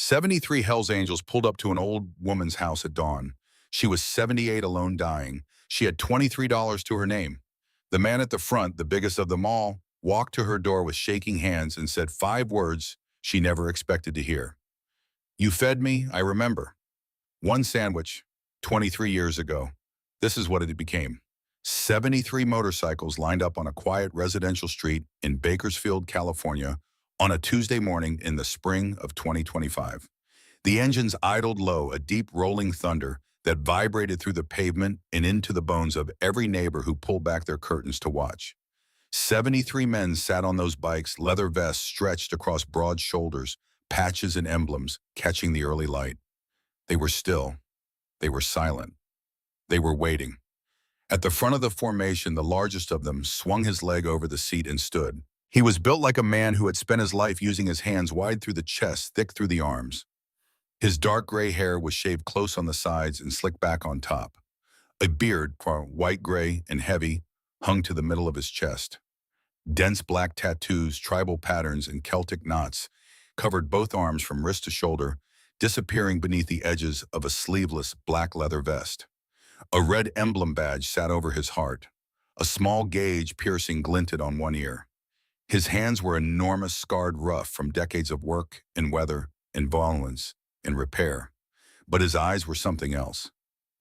73 Hells Angels pulled up to an old woman's house at dawn. She was 78, alone, dying. She had $23 to her name. The man at the front, the biggest of them all, walked to her door with shaking hands and said 5 words she never expected to hear. "You fed me, I remember. One sandwich, 23 years ago." This is what it became. 73 motorcycles lined up on a quiet residential street in Bakersfield, California, on a Tuesday morning in the spring of 2025. The engines idled low, a deep rolling thunder that vibrated through the pavement and into the bones of every neighbor who pulled back their curtains to watch. 73 men sat on those bikes, leather vests stretched across broad shoulders, patches and emblems catching the early light. They were still. They were silent. They were waiting. At the front of the formation, the largest of them swung his leg over the seat and stood. He was built like a man who had spent his life using his hands wide through the chest, thick through the arms. His dark gray hair was shaved close on the sides and slicked back on top. A beard, white gray and heavy, hung to the middle of his chest. Dense black tattoos, tribal patterns, and Celtic knots covered both arms from wrist to shoulder, disappearing beneath the edges of a sleeveless black leather vest. A red emblem badge sat over his heart. A small gauge piercing glinted on one ear. His hands were enormous, scarred rough from decades of work and weather and violence and repair. But his eyes were something else.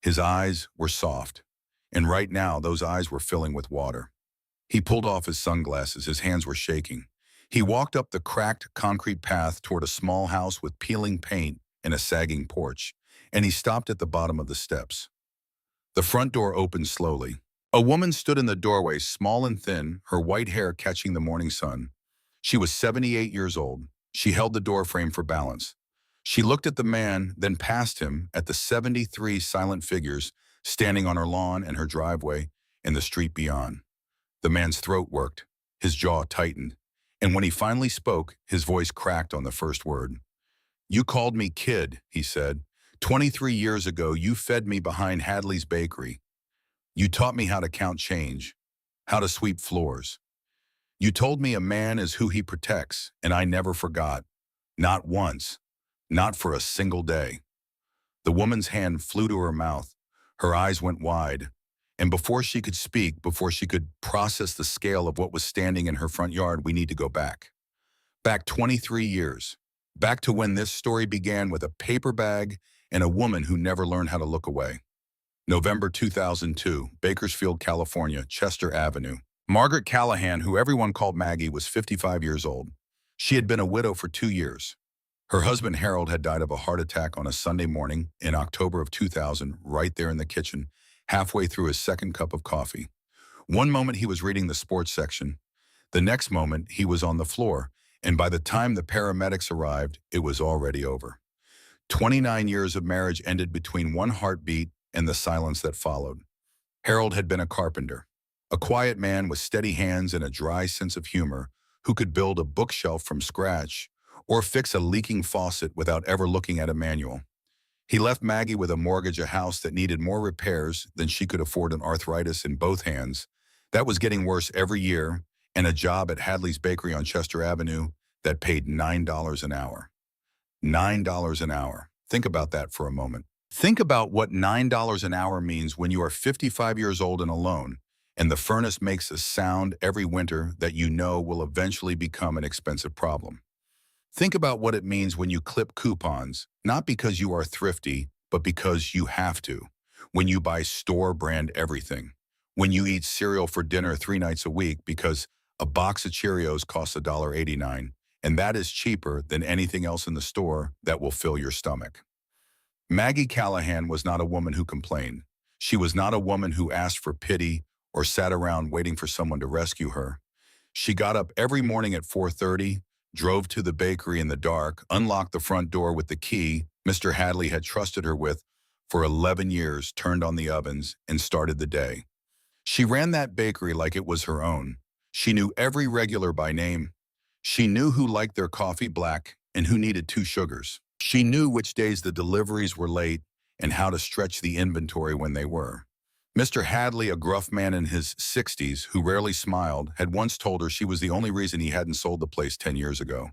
His eyes were soft, and right now those eyes were filling with water. He pulled off his sunglasses, his hands were shaking. He walked up the cracked concrete path toward a small house with peeling paint and a sagging porch, and he stopped at the bottom of the steps. The front door opened slowly. A woman stood in the doorway, small and thin, her white hair catching the morning sun. She was 78 years old. She held the doorframe for balance. She looked at the man, then past him, at the 73 silent figures standing on her lawn and her driveway and the street beyond. The man's throat worked, his jaw tightened, and when he finally spoke, his voice cracked on the first word. "You called me kid," he said. "23 years ago, you fed me behind Hadley's Bakery. You taught me how to count change, how to sweep floors. You told me a man is who he protects, and I never forgot. Not once, not for a single day." The woman's hand flew to her mouth. Her eyes went wide. And before she could speak, before she could process the scale of what was standing in her front yard, we need to go back. Back 23 years. Back to when this story began with a paper bag and a woman who never learned how to look away. November 2002, Bakersfield, California, Chester Avenue. Margaret Callahan, who everyone called Maggie, was 55 years old. She had been a widow for 2 years. Her husband, Harold, had died of a heart attack on a Sunday morning in October of 2000, right there in the kitchen, halfway through his second cup of coffee. One moment he was reading the sports section. The next moment he was on the floor, and by the time the paramedics arrived, it was already over. 29 years of marriage ended between one heartbeat and the silence that followed. Harold had been a carpenter, a quiet man with steady hands and a dry sense of humor who could build a bookshelf from scratch or fix a leaking faucet without ever looking at a manual. He left Maggie with a mortgage, a house that needed more repairs than she could afford, an arthritis in both hands that was getting worse every year, and a job at Hadley's Bakery on Chester Avenue that paid $9 an hour. $9 an hour. Think about that for a moment. Think about what $9 an hour means when you are 55 years old and alone, and the furnace makes a sound every winter that you know will eventually become an expensive problem. Think about what it means when you clip coupons, not because you are thrifty, but because you have to. When you buy store-brand everything. When you eat cereal for dinner 3 nights a week because a box of Cheerios costs $1.89, and that is cheaper than anything else in the store that will fill your stomach. Maggie Callahan was not a woman who complained. She was not a woman who asked for pity or sat around waiting for someone to rescue her. She got up every morning at 4:30, drove to the bakery in the dark, unlocked the front door with the key Mr. Hadley had trusted her with for 11 years, turned on the ovens, and started the day. She ran that bakery like it was her own. She knew every regular by name. She knew who liked their coffee black and who needed 2 sugars. She knew which days the deliveries were late and how to stretch the inventory when they were. Mr. Hadley, a gruff man in his 60s who rarely smiled, had once told her she was the only reason he hadn't sold the place 10 years ago.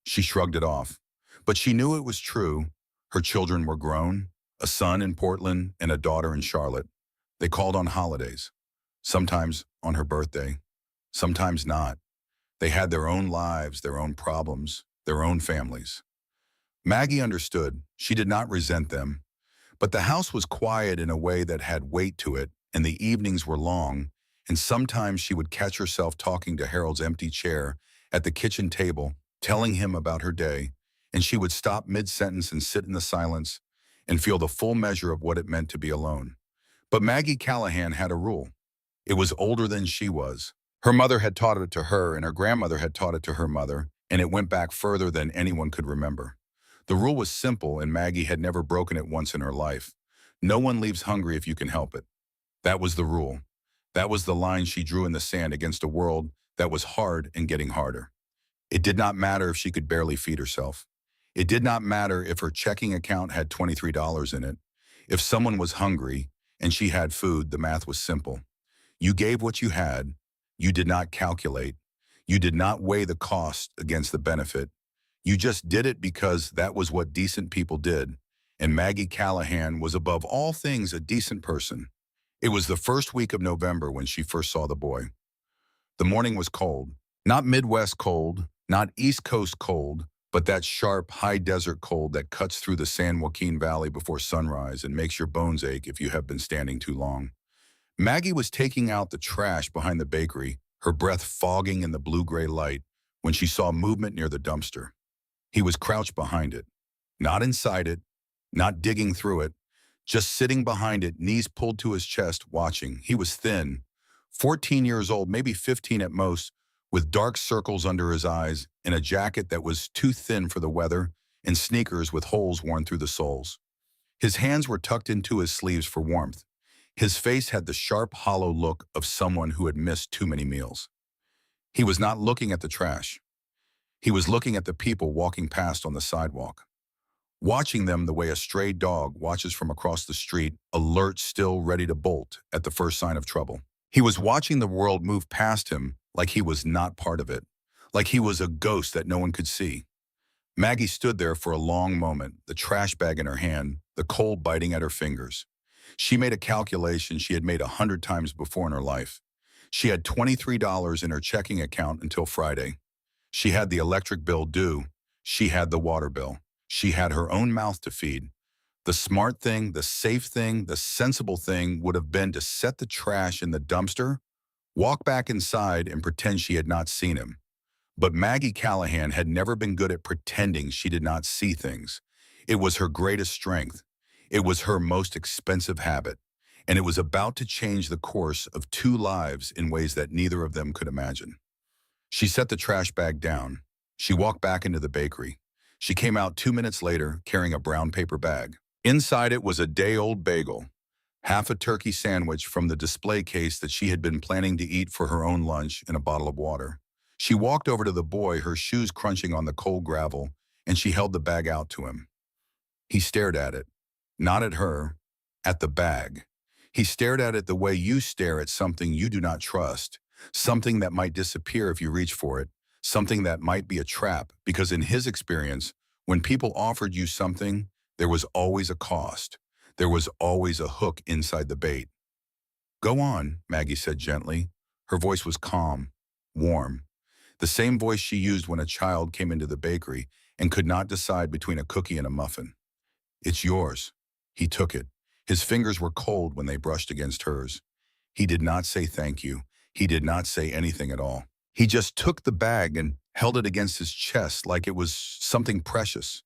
She shrugged it off. But she knew it was true. Her children were grown, a son in Portland and a daughter in Charlotte. They called on holidays, sometimes on her birthday, sometimes not. They had their own lives, their own problems, their own families. Maggie understood. She did not resent them. But the house was quiet in a way that had weight to it, and the evenings were long, and sometimes she would catch herself talking to Harold's empty chair at the kitchen table, telling him about her day, and she would stop mid-sentence and sit in the silence and feel the full measure of what it meant to be alone. But Maggie Callahan had a rule. It was older than she was. Her mother had taught it to her, and her grandmother had taught it to her mother, and it went back further than anyone could remember. The rule was simple, and Maggie had never broken it once in her life. No one leaves hungry if you can help it. That was the rule. That was the line she drew in the sand against a world that was hard and getting harder. It did not matter if she could barely feed herself. It did not matter if her checking account had $23 in it. If someone was hungry and she had food, the math was simple. You gave what you had. You did not calculate. You did not weigh the cost against the benefit. You just did it because that was what decent people did, and Maggie Callahan was above all things a decent person. It was the first week of November when she first saw the boy. The morning was cold. Not Midwest cold, not East Coast cold, but that sharp, high desert cold that cuts through the San Joaquin Valley before sunrise and makes your bones ache if you have been standing too long. Maggie was taking out the trash behind the bakery, her breath fogging in the blue-gray light, when she saw movement near the dumpster. He was crouched behind it, not inside it, not digging through it, just sitting behind it, knees pulled to his chest, watching. He was thin, 14 years old, maybe 15 at most, with dark circles under his eyes, in a jacket that was too thin for the weather, and sneakers with holes worn through the soles. His hands were tucked into his sleeves for warmth. His face had the sharp, hollow look of someone who had missed too many meals. He was not looking at the trash. He was looking at the people walking past on the sidewalk, watching them the way a stray dog watches from across the street, alert, still ready to bolt at the first sign of trouble. He was watching the world move past him like he was not part of it, like he was a ghost that no one could see. Maggie stood there for a long moment, the trash bag in her hand, the cold biting at her fingers. She made a calculation she had made 100 times before in her life. She had $23 in her checking account until Friday. She had the electric bill due. She had the water bill. She had her own mouth to feed. The smart thing, the safe thing, the sensible thing would have been to set the trash in the dumpster, walk back inside, and pretend she had not seen him. But Maggie Callahan had never been good at pretending she did not see things. It was her greatest strength. It was her most expensive habit. And it was about to change the course of two lives in ways that neither of them could imagine. She set the trash bag down. She walked back into the bakery. She came out 2 minutes later carrying a brown paper bag. Inside it was a day-old bagel, half a turkey sandwich from the display case that she had been planning to eat for her own lunch, and a bottle of water. She walked over to the boy, her shoes crunching on the cold gravel, and she held the bag out to him. He stared at it, not at her, at the bag. He stared at it the way you stare at something you do not trust, something that might disappear if you reach for it, something that might be a trap, because in his experience, when people offered you something, there was always a cost. There was always a hook inside the bait. "Go on," Maggie said gently. Her voice was calm, warm, the same voice she used when a child came into the bakery and could not decide between a cookie and a muffin. "It's yours." He took it. His fingers were cold when they brushed against hers. He did not say thank you. He did not say anything at all. He just took the bag and held it against his chest like it was something precious,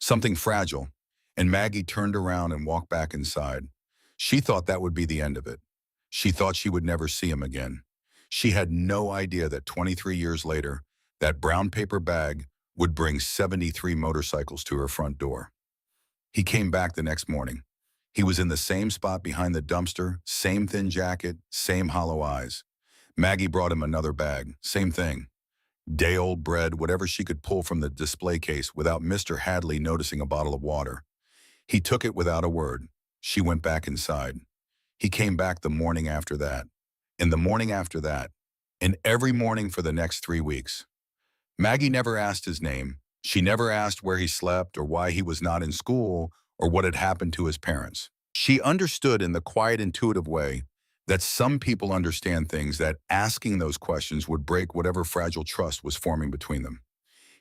something fragile, and Maggie turned around and walked back inside. She thought that would be the end of it. She thought she would never see him again. She had no idea that 23 years later, that brown paper bag would bring 73 motorcycles to her front door. He came back the next morning. He was in the same spot behind the dumpster, same thin jacket, same hollow eyes. Maggie brought him another bag, same thing. Day-old bread, whatever she could pull from the display case without Mr. Hadley noticing a bottle of water. He took it without a word. She went back inside. He came back the morning after that, and the morning after that, and every morning for the next 3 weeks. Maggie never asked his name. She never asked where he slept or why he was not in school or what had happened to his parents. She understood in the quiet, intuitive way that some people understand things that asking those questions would break whatever fragile trust was forming between them.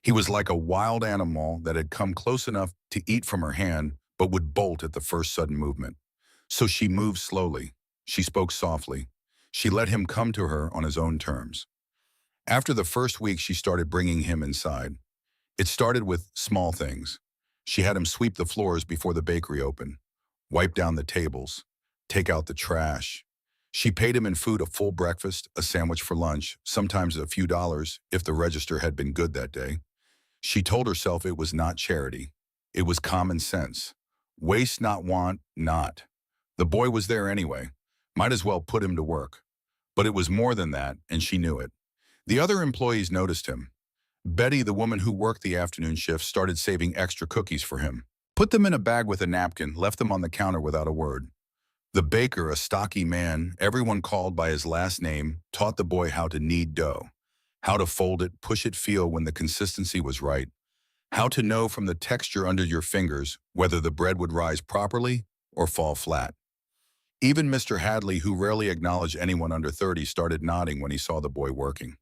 He was like a wild animal that had come close enough to eat from her hand, but would bolt at the first sudden movement. So she moved slowly. She spoke softly. She let him come to her on his own terms. After the first week, she started bringing him inside. It started with small things. She had him sweep the floors before the bakery opened, wipe down the tables, take out the trash. She paid him in food, a full breakfast, a sandwich for lunch, sometimes a few dollars if the register had been good that day. She told herself it was not charity. It was common sense. Waste not, want not. The boy was there anyway. Might as well put him to work. But it was more than that, and she knew it. The other employees noticed him. Betty, the woman who worked the afternoon shift, started saving extra cookies for him. Put them in a bag with a napkin, left them on the counter without a word. The baker, a stocky man, everyone called by his last name, taught the boy how to knead dough, how to fold it, push it, feel when the consistency was right, how to know from the texture under your fingers whether the bread would rise properly or fall flat. Even Mr. Hadley, who rarely acknowledged anyone under 30, started nodding when he saw the boy working.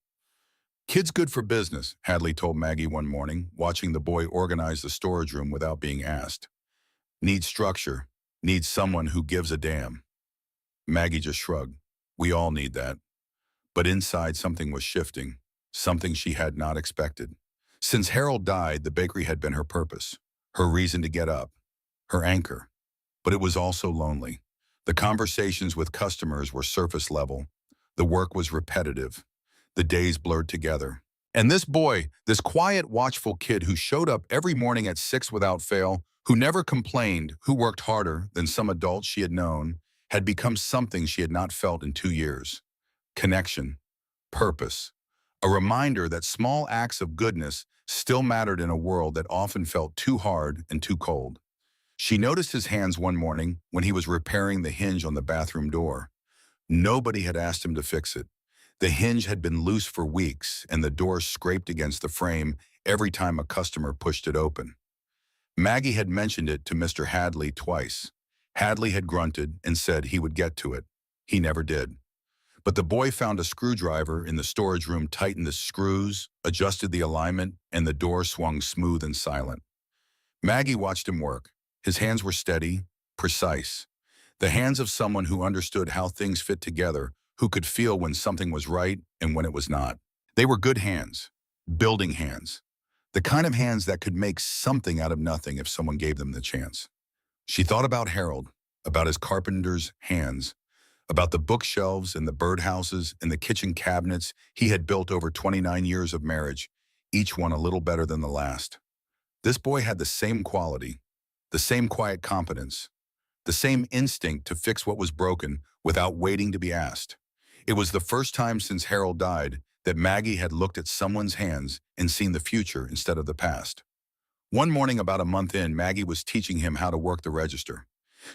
Kid's good for business, Hadley told Maggie one morning, watching the boy organize the storage room without being asked. Needs structure, needs someone who gives a damn. Maggie just shrugged. We all need that. But inside something was shifting, something she had not expected. Since Harold died, the bakery had been her purpose, her reason to get up, her anchor. But it was also lonely. The conversations with customers were surface level. The work was repetitive. The days blurred together. And this boy, this quiet, watchful kid who showed up every morning at 6 without fail, who never complained, who worked harder than some adults she had known, had become something she had not felt in 2 years. Connection, purpose, a reminder that small acts of goodness still mattered in a world that often felt too hard and too cold. She noticed his hands one morning when he was repairing the hinge on the bathroom door. Nobody had asked him to fix it. The hinge had been loose for weeks, and the door scraped against the frame every time a customer pushed it open. Maggie had mentioned it to Mr. Hadley twice. Hadley had grunted and said he would get to it. He never did. But the boy found a screwdriver in the storage room, tightened the screws, adjusted the alignment, and the door swung smooth and silent. Maggie watched him work. His hands were steady, precise. The hands of someone who understood how things fit together, who could feel when something was right and when it was not. They were good hands, building hands, the kind of hands that could make something out of nothing if someone gave them the chance. She thought about Harold, about his carpenter's hands, about the bookshelves and the birdhouses and the kitchen cabinets he had built over 29 years of marriage, each one a little better than the last. This boy had the same quality, the same quiet competence, the same instinct to fix what was broken without waiting to be asked. It was the first time since Harold died that Maggie had looked at someone's hands and seen the future instead of the past. One morning about a month in, Maggie was teaching him how to work the register.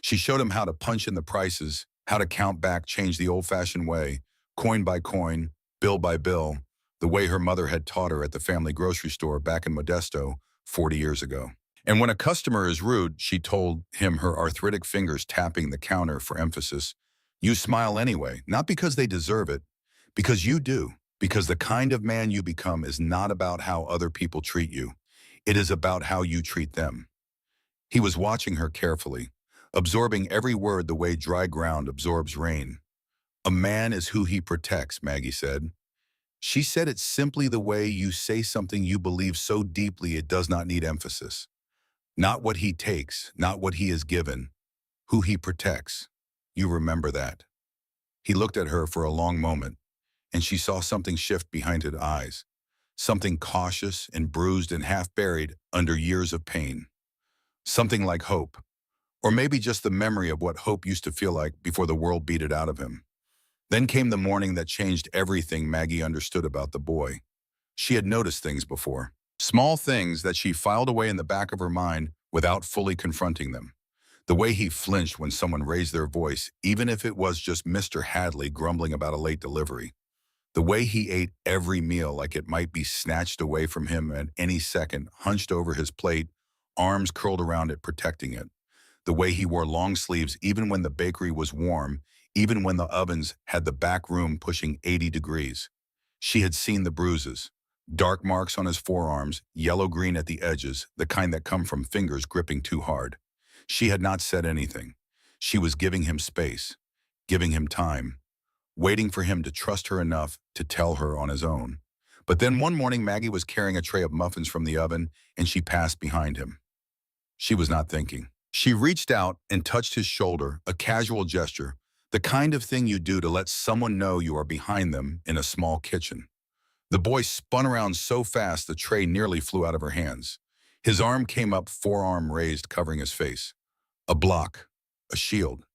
She showed him how to punch in the prices, how to count back change the old-fashioned way, coin by coin, bill by bill, the way her mother had taught her at the family grocery store back in Modesto 40 years ago. And when a customer is rude, she told him, her arthritic fingers tapping the counter for emphasis, you smile anyway, not because they deserve it, because you do, because the kind of man you become is not about how other people treat you. It is about how you treat them. He was watching her carefully, absorbing every word the way dry ground absorbs rain. A man is who he protects, Maggie said. She said it simply, the way you say something you believe so deeply it does not need emphasis. Not what he takes, not what he is given, who he protects. You remember that. He looked at her for a long moment, and she saw something shift behind his eyes, something cautious and bruised and half buried under years of pain. Something like hope, or maybe just the memory of what hope used to feel like before the world beat it out of him. Then came the morning that changed everything Maggie understood about the boy. She had noticed things before, small things that she filed away in the back of her mind without fully confronting them. The way he flinched when someone raised their voice, even if it was just Mr. Hadley grumbling about a late delivery. The way he ate every meal like it might be snatched away from him at any second, hunched over his plate, arms curled around it, protecting it. The way he wore long sleeves even when the bakery was warm, even when the ovens had the back room pushing 80 degrees. She had seen the bruises, dark marks on his forearms, yellow-green at the edges, the kind that come from fingers gripping too hard. She had not said anything. She was giving him space, giving him time, waiting for him to trust her enough to tell her on his own. But then one morning, Maggie was carrying a tray of muffins from the oven, and she passed behind him. She was not thinking. She reached out and touched his shoulder, a casual gesture, the kind of thing you do to let someone know you are behind them in a small kitchen. The boy spun around so fast the tray nearly flew out of her hands. His arm came up, forearm raised, covering his face. A block, a shield.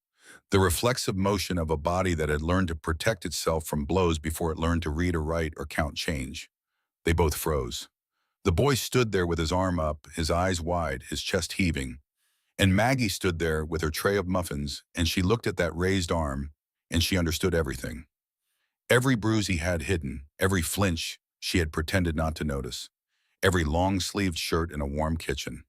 The reflexive motion of a body that had learned to protect itself from blows before it learned to read or write or count change. They both froze. The boy stood there with his arm up, his eyes wide, his chest heaving. And Maggie stood there with her tray of muffins, and she looked at that raised arm, and she understood everything. Every bruise he had hidden, every flinch she had pretended not to notice, every long-sleeved shirt in a warm kitchen.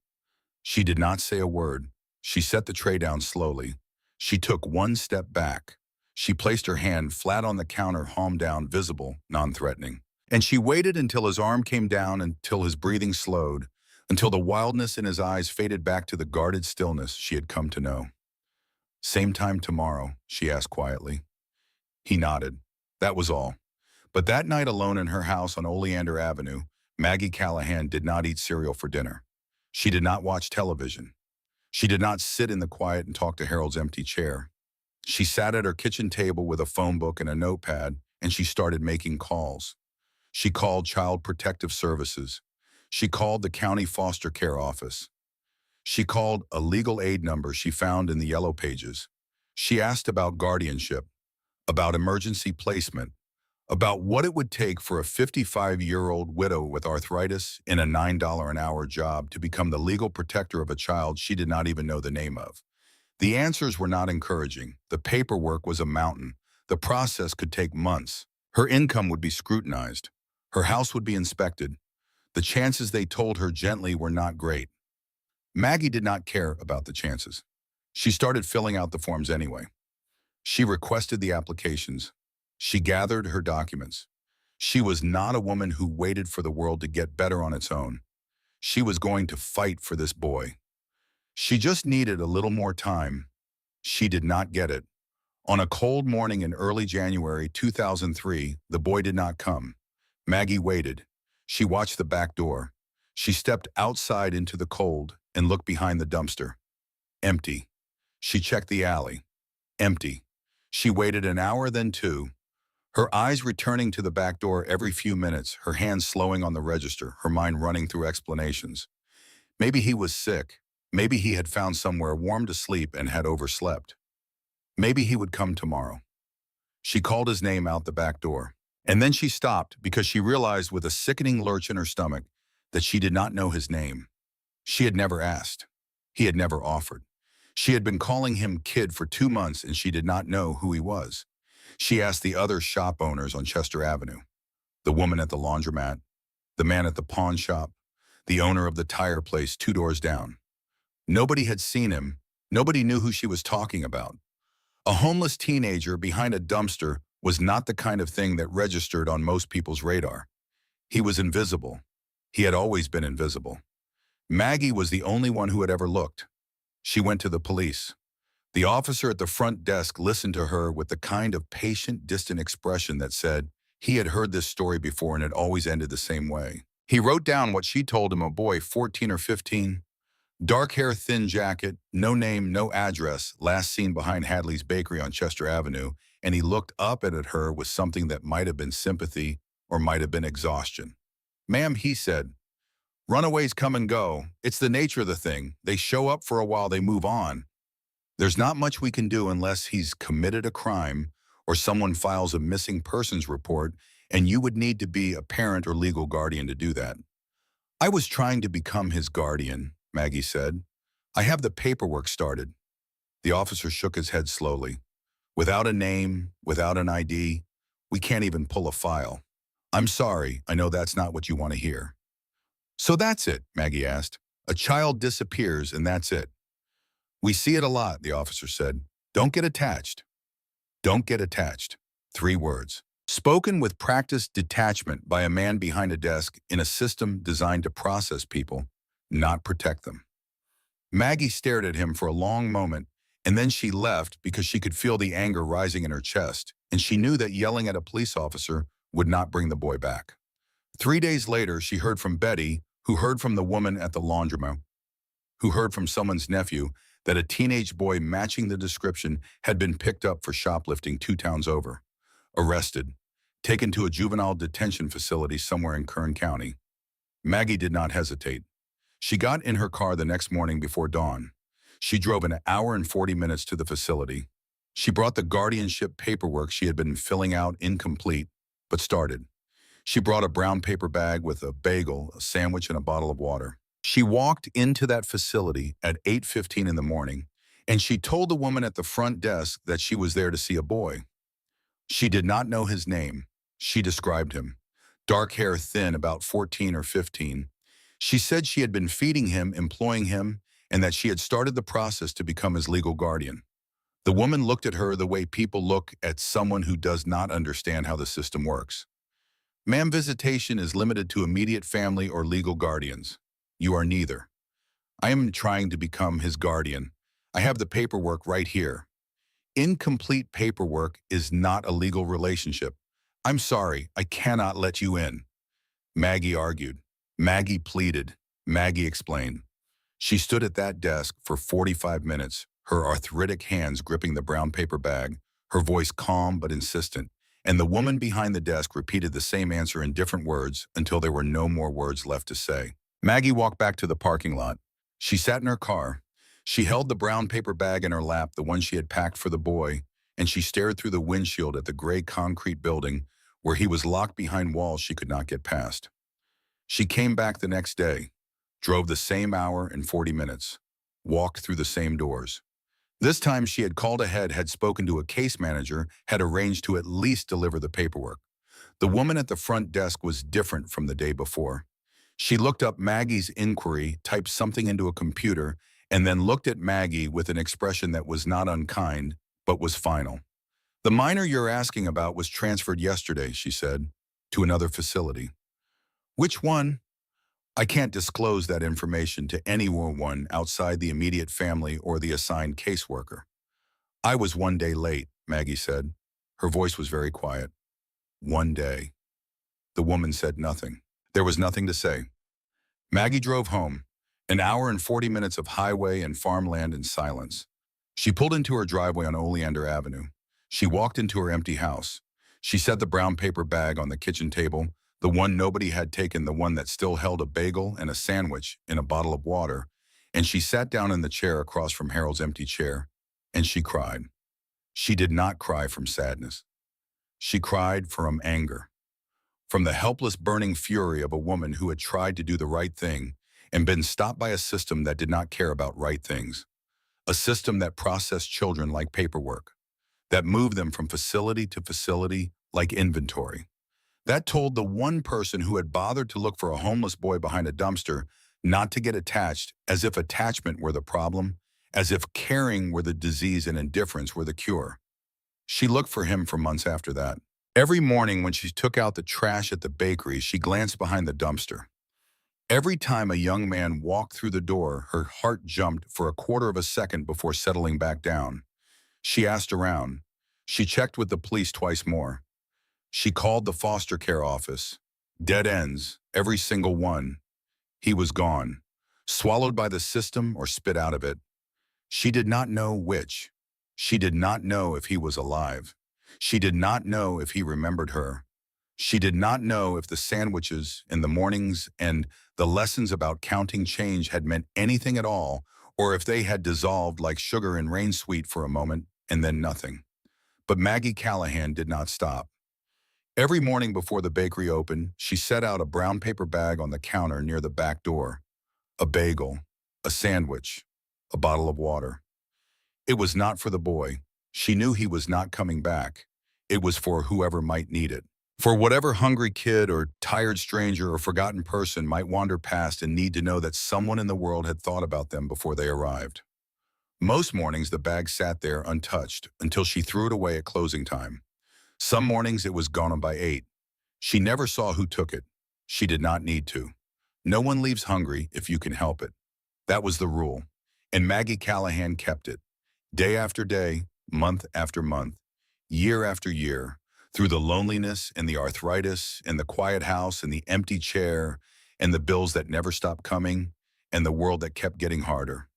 She did not say a word. She set the tray down slowly. She took one step back. She placed her hand flat on the counter, palm down, visible, non-threatening. And she waited until his arm came down, until his breathing slowed, until the wildness in his eyes faded back to the guarded stillness she had come to know. "Same time tomorrow?" she asked quietly. He nodded. That was all. But that night alone in her house on Oleander Avenue, Maggie Callahan did not eat cereal for dinner. She did not watch television. She did not sit in the quiet and talk to Harold's empty chair. She sat at her kitchen table with a phone book and a notepad, and she started making calls. She called Child Protective Services. She called the county foster care office. She called a legal aid number she found in the yellow pages. She asked about guardianship, about emergency placement, about what it would take for a 55-year-old widow with arthritis in a $9 an hour job to become the legal protector of a child she did not even know the name of. The answers were not encouraging. The paperwork was a mountain. The process could take months. Her income would be scrutinized. Her house would be inspected. The chances, they told her gently, were not great. Maggie did not care about the chances. She started filling out the forms anyway. She requested the applications. She gathered her documents. She was not a woman who waited for the world to get better on its own. She was going to fight for this boy. She just needed a little more time. She did not get it. On a cold morning in early January 2003, the boy did not come. Maggie waited. She watched the back door. She stepped outside into the cold and looked behind the dumpster. Empty. She checked the alley. Empty. She waited an hour, then two. Her eyes returning to the back door every few minutes, her hands slowing on the register, her mind running through explanations. Maybe he was sick. Maybe he had found somewhere warm to sleep and had overslept. Maybe he would come tomorrow. She called his name out the back door. And then she stopped because she realized with a sickening lurch in her stomach that she did not know his name. She had never asked. He had never offered. She had been calling him kid for 2 months and she did not know who he was. She asked the other shop owners on Chester Avenue, the woman at the laundromat, the man at the pawn shop, the owner of the tire place 2 doors down. Nobody had seen him. Nobody knew who she was talking about. A homeless teenager behind a dumpster was not the kind of thing that registered on most people's radar. He was invisible. He had always been invisible. Maggie was the only one who had ever looked. She went to the police. The officer at the front desk listened to her with the kind of patient, distant expression that said he had heard this story before and it always ended the same way. He wrote down what she told him, a boy 14 or 15, dark hair, thin jacket, no name, no address, last seen behind Hadley's Bakery on Chester Avenue, and he looked up at her with something that might have been sympathy or might have been exhaustion. "Ma'am," he said, "runaways come and go. It's the nature of the thing. They show up for a while, they move on. There's not much we can do unless he's committed a crime or someone files a missing persons report, and you would need to be a parent or legal guardian to do that." "I was trying to become his guardian," Maggie said. "I have the paperwork started." The officer shook his head slowly. "Without a name, without an ID, We can't even pull a file. I'm sorry, I know that's not what you want to hear. So that's it, Maggie asked. A child disappears and that's it. We see it a lot, the officer said. Don't get attached. Don't get attached. 3 words. Spoken with practiced detachment by a man behind a desk in a system designed to process people, not protect them. Maggie stared at him for a long moment, and then she left because she could feel the anger rising in her chest, and she knew that yelling at a police officer would not bring the boy back. 3 days later, she heard from Betty, who heard from the woman at the laundromat, who heard from someone's nephew that a teenage boy matching the description had been picked up for shoplifting 2 towns over, arrested, taken to a juvenile detention facility somewhere in Kern County. Maggie did not hesitate. She got in her car the next morning before dawn. She drove an hour and 40 minutes to the facility. She brought the guardianship paperwork she had been filling out incomplete, but started. She brought a brown paper bag with a bagel, a sandwich, and a bottle of water. She walked into that facility at 8:15 in the morning, and she told the woman at the front desk that she was there to see a boy. She did not know his name. She described him. Dark hair, thin, about 14 or 15. She said she had been feeding him, employing him, and that she had started the process to become his legal guardian. The woman looked at her the way people look at someone who does not understand how the system works. Ma'am, visitation is limited to immediate family or legal guardians. You are neither. I am trying to become his guardian. I have the paperwork right here. Incomplete paperwork is not a legal relationship. I'm sorry, I cannot let you in. Maggie argued. Maggie pleaded. Maggie explained. She stood at that desk for 45 minutes, her arthritic hands gripping the brown paper bag, her voice calm but insistent, and the woman behind the desk repeated the same answer in different words until there were no more words left to say. Maggie walked back to the parking lot. She sat in her car. She held the brown paper bag in her lap, the one she had packed for the boy, and she stared through the windshield at the gray concrete building where he was locked behind walls she could not get past. She came back the next day, drove the same hour and 40 minutes, walked through the same doors. This time she had called ahead, had spoken to a case manager, had arranged to at least deliver the paperwork. The woman at the front desk was different from the day before. She looked up Maggie's inquiry, typed something into a computer, and then looked at Maggie with an expression that was not unkind, but was final. The minor you're asking about was transferred yesterday, she said, to another facility. Which one? I can't disclose that information to anyone outside the immediate family or the assigned caseworker. I was 1 day late, Maggie said. Her voice was very quiet. 1 day. The woman said nothing. There was nothing to say. Maggie drove home, an hour and 40 minutes of highway and farmland in silence. She pulled into her driveway on Oleander Avenue. She walked into her empty house. She set the brown paper bag on the kitchen table, the one nobody had taken, the one that still held a bagel and a sandwich in a bottle of water, and she sat down in the chair across from Harold's empty chair, and she cried. She did not cry from sadness. She cried from anger, from the helpless burning fury of a woman who had tried to do the right thing and been stopped by a system that did not care about right things, a system that processed children like paperwork, that moved them from facility to facility like inventory. That told the one person who had bothered to look for a homeless boy behind a dumpster not to get attached, as if attachment were the problem, as if caring were the disease and indifference were the cure. She looked for him for months after that. Every morning when she took out the trash at the bakery, she glanced behind the dumpster. Every time a young man walked through the door, her heart jumped for a quarter of a second before settling back down. She asked around. She checked with the police twice more. She called the foster care office. Dead ends, every single one. He was gone, swallowed by the system or spit out of it. She did not know which. She did not know if he was alive. She did not know if he remembered her. She did not know if the sandwiches in the mornings and the lessons about counting change had meant anything at all, or if they had dissolved like sugar in rain sweet for a moment and then nothing. But Maggie Callahan did not stop. Every morning before the bakery opened, she set out a brown paper bag on the counter near the back door. A bagel, a sandwich, a bottle of water. It was not for the boy. She knew he was not coming back. It was for whoever might need it. For whatever hungry kid or tired stranger or forgotten person might wander past and need to know that someone in the world had thought about them before they arrived. Most mornings, the bag sat there untouched until she threw it away at closing time. Some mornings, it was gone by 8. She never saw who took it. She did not need to. No one leaves hungry if you can help it. That was the rule. And Maggie Callahan kept it. Day after day, month after month, year after year, through the loneliness and the arthritis and the quiet house and the empty chair and the bills that never stopped coming and the world that kept getting harder.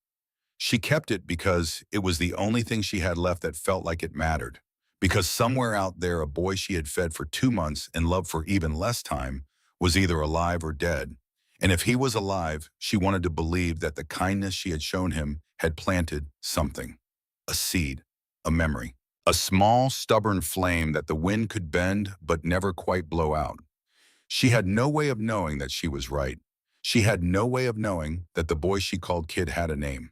She kept it because it was the only thing she had left that felt like it mattered. Because somewhere out there, a boy she had fed for 2 months and loved for even less time was either alive or dead. And if he was alive, she wanted to believe that the kindness she had shown him had planted something. A seed, a memory, a small, stubborn flame that the wind could bend but never quite blow out. She had no way of knowing that she was right. She had no way of knowing that the boy she called Kid had a name,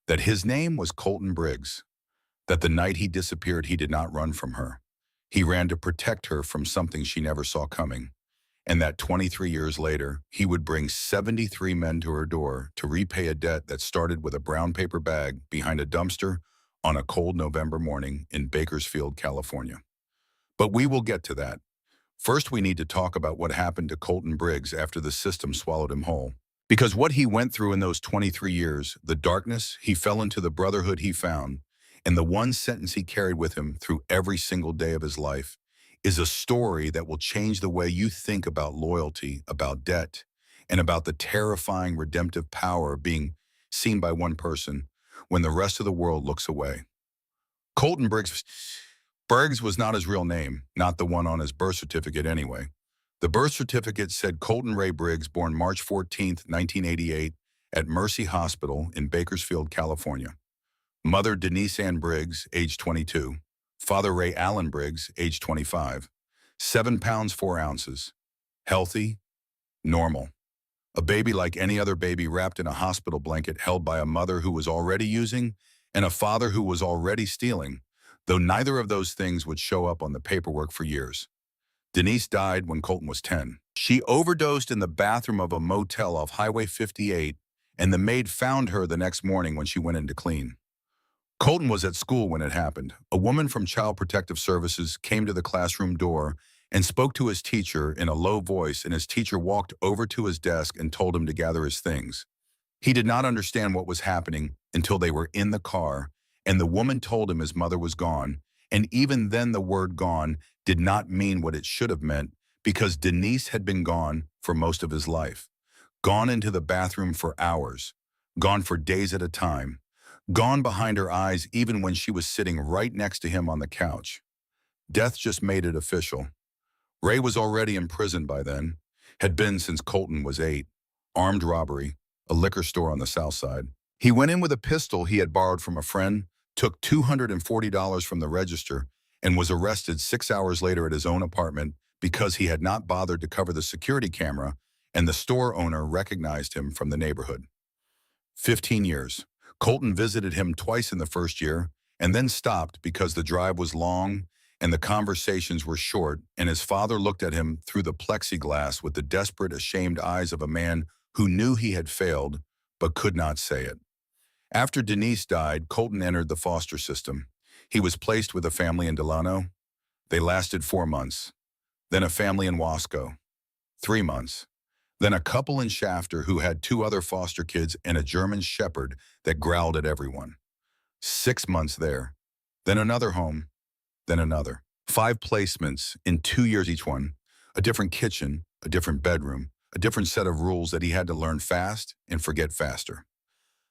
that his name was Colton Briggs, that the night he disappeared he did not run from her. He ran to protect her from something she never saw coming, and that 23 years later, he would bring 73 men to her door to repay a debt that started with a brown paper bag behind a dumpster on a cold November morning in Bakersfield, California. But we will get to that. First, we need to talk about what happened to Colton Briggs after the system swallowed him whole. Because what he went through in those 23 years, the darkness he fell into, the brotherhood he found, and the one sentence he carried with him through every single day of his life, is a story that will change the way you think about loyalty, about debt, and about the terrifying redemptive power of being seen by one person when the rest of the world looks away. Colton Briggs was not his real name, not the one on his birth certificate anyway. The birth certificate said Colton Ray Briggs, born March 14, 1988, at Mercy Hospital in Bakersfield, California. Mother Denise Ann Briggs, age 22. Father Ray Allen Briggs, age 25. 7 pounds 4 ounces. Healthy, normal. A baby like any other baby, wrapped in a hospital blanket, held by a mother who was already using and a father who was already stealing, though neither of those things would show up on the paperwork for years. Denise died when Colton was 10. She overdosed in the bathroom of a motel off Highway 58, and the maid found her the next morning when she went in to clean. Colton was at school when it happened. A woman from Child Protective Services came to the classroom door and spoke to his teacher in a low voice, and his teacher walked over to his desk and told him to gather his things. He did not understand what was happening until they were in the car, and the woman told him his mother was gone, and even then the word gone did not mean what it should have meant, because Denise had been gone for most of his life. Gone into the bathroom for hours, gone for days at a time, gone behind her eyes even when she was sitting right next to him on the couch. Death just made it official. Ray was already in prison by then, had been since Colton was 8. Armed robbery, a liquor store on the south side. He went in with a pistol he had borrowed from a friend, took $240 from the register, and was arrested 6 hours later at his own apartment because he had not bothered to cover the security camera, and the store owner recognized him from the neighborhood. 15 years. Colton visited him twice in the first year, and then stopped because the drive was long and the conversations were short, and his father looked at him through the plexiglass with the desperate, ashamed eyes of a man who knew he had failed but could not say it. After Denise died, Colton entered the foster system. He was placed with a family in Delano. They lasted 4 months. Then a family in Wasco. 3 months. Then a couple in Shafter who had 2 other foster kids and a German shepherd that growled at everyone. 6 months there. Then another home. Then another. 5 placements in 2 years each one. A different kitchen, a different bedroom, a different set of rules that he had to learn fast and forget faster.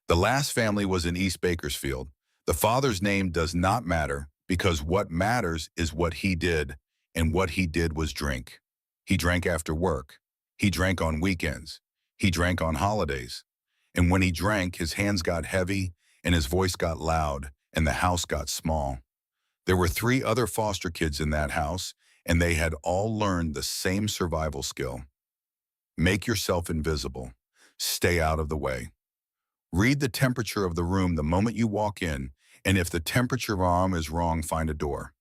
The last family was in East Bakersfield. The father's name does not matter because what matters is what he did, and what he did was drink. He drank after work. He drank on weekends. He drank on holidays. And when he drank, his hands got heavy and his voice got loud and the house got small. There were 3 other foster kids in that house, and they had all learned the same survival skill. Make yourself invisible. Stay out of the way. Read the temperature of the room the moment you walk in, and if the temperature arm is wrong, find a door.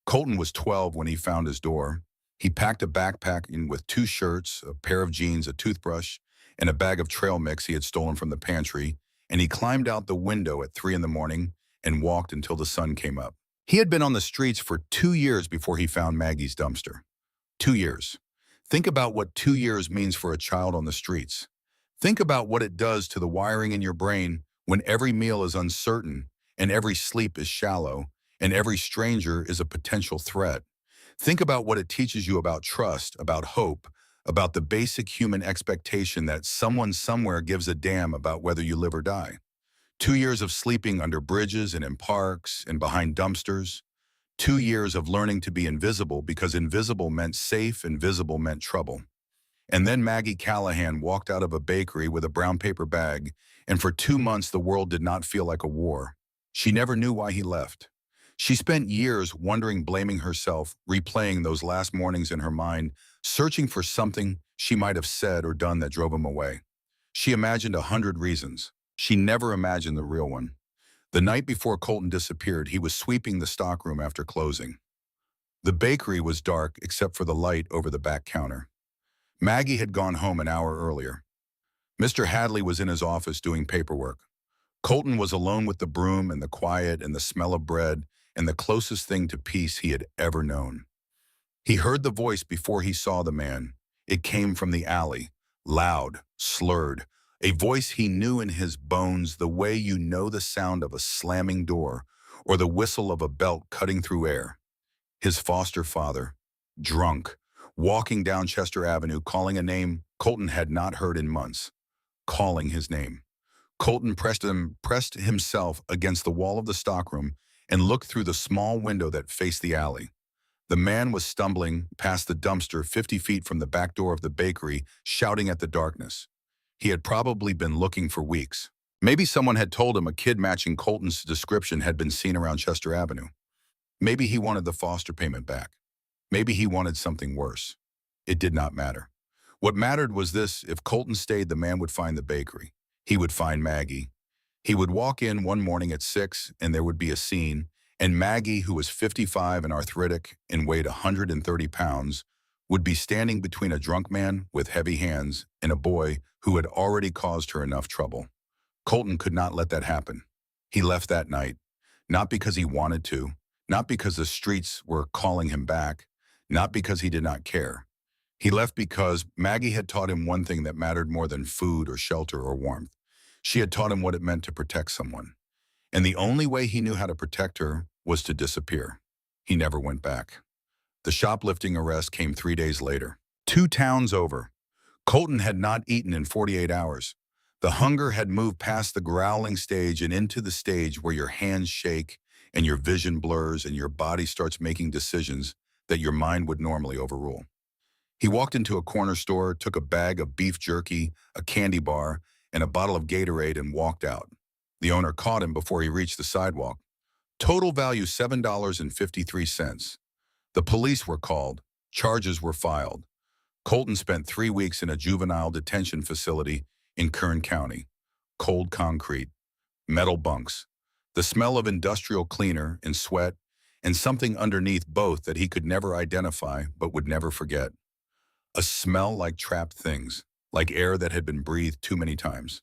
Colton was 12 when he found his door. He packed a backpack in with 2 shirts, a pair of jeans, a toothbrush, and a bag of trail mix he had stolen from the pantry, and he climbed out the window at 3 in the morning and walked until the sun came up. He had been on the streets for 2 years before he found Maggie's dumpster. 2 years. Think about what 2 years means for a child on the streets. Think about what it does to the wiring in your brain when every meal is uncertain and every sleep is shallow and every stranger is a potential threat. Think about what it teaches you about trust, about hope, about the basic human expectation that someone somewhere gives a damn about whether you live or die. 2 years of sleeping under bridges and in parks and behind dumpsters. 2 years of learning to be invisible because invisible meant safe, invisible meant trouble. And then Maggie Callahan walked out of a bakery with a brown paper bag, and for 2 months the world did not feel like a war. She never knew why he left. She spent years wondering, blaming herself, replaying those last mornings in her mind, searching for something she might have said or done that drove him away. She imagined 100 reasons. She never imagined the real one. The night before Colton disappeared, he was sweeping the stockroom after closing. The bakery was dark except for the light over the back counter. Maggie had gone home an hour earlier. Mr. Hadley was in his office doing paperwork. Colton was alone with the broom and the quiet and the smell of bread and the closest thing to peace he had ever known. He heard the voice before he saw the man. It came from the alley, loud, slurred, a voice he knew in his bones, the way you know the sound of a slamming door or the whistle of a belt cutting through air. His foster father, drunk, walking down Chester Avenue, calling a name Colton had not heard in months, calling his name. Colton pressed himself against the wall of the stockroom and looked through the small window that faced the alley. The man was stumbling past the dumpster 50 feet from the back door of the bakery, shouting at the darkness. He had probably been looking for weeks. Maybe someone had told him a kid matching Colton's description had been seen around Chester Avenue. Maybe he wanted the foster payment back. Maybe he wanted something worse. It did not matter. What mattered was this: if Colton stayed, the man would find the bakery. He would find Maggie. He would walk in one morning at 6 and there would be a scene, and Maggie, who was 55 and arthritic and weighed 130 pounds, would be standing between a drunk man with heavy hands and a boy who had already caused her enough trouble. Colton could not let that happen. He left that night, not because he wanted to, not because the streets were calling him back, not because he did not care. He left because Maggie had taught him one thing that mattered more than food or shelter or warmth. She had taught him what it meant to protect someone. And the only way he knew how to protect her was to disappear. He never went back. The shoplifting arrest came 3 days later. 2 towns over. Colton had not eaten in 48 hours. The hunger had moved past the growling stage and into the stage where your hands shake and your vision blurs and your body starts making decisions that your mind would normally overrule. He walked into a corner store, took a bag of beef jerky, a candy bar, and a bottle of Gatorade and walked out. The owner caught him before he reached the sidewalk. Total value $7.53. The police were called. Charges were filed. Colton spent 3 weeks in a juvenile detention facility in Kern County. Cold concrete, metal bunks, the smell of industrial cleaner and sweat, and something underneath both that he could never identify but would never forget. A smell like trapped things, like air that had been breathed too many times.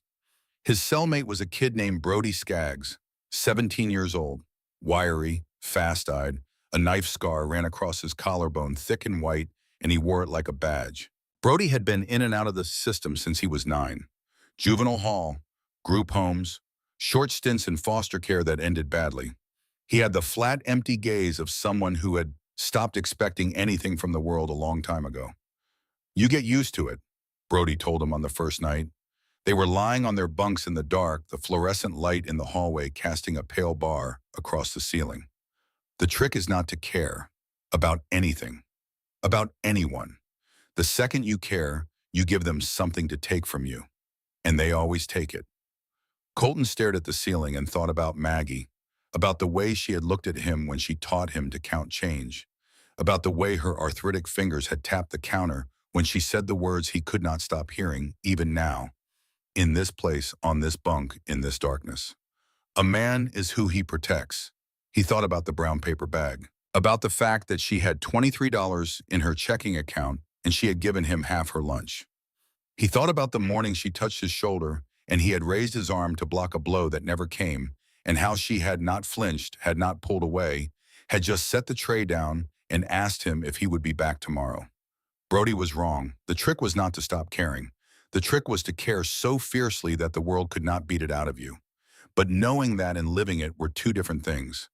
His cellmate was a kid named Brody Skaggs, 17 years old, wiry, fast-eyed. A knife scar ran across his collarbone, thick and white, and he wore it like a badge. Brody had been in and out of the system since he was 9. Juvenile hall, group homes, short stints in foster care that ended badly. He had the flat, empty gaze of someone who had stopped expecting anything from the world a long time ago. "You get used to it," Brody told him on the first night. They were lying on their bunks in the dark, the fluorescent light in the hallway casting a pale bar across the ceiling. The trick is not to care about anything, about anyone. The second you care, you give them something to take from you, and they always take it. Colton stared at the ceiling and thought about Maggie, about the way she had looked at him when she taught him to count change, about the way her arthritic fingers had tapped the counter when she said the words he could not stop hearing, even now, in this place, on this bunk, in this darkness. A man is who he protects. He thought about the brown paper bag. about the fact that she had $23 in her checking account and she had given him half her lunch. He thought about the morning she touched his shoulder and he had raised his arm to block a blow that never came, and how she had not flinched, had not pulled away, had just set the tray down and asked him if he would be back tomorrow. Brody was wrong. The trick was not to stop caring. The trick was to care so fiercely that the world could not beat it out of you. But knowing that and living it were two different things.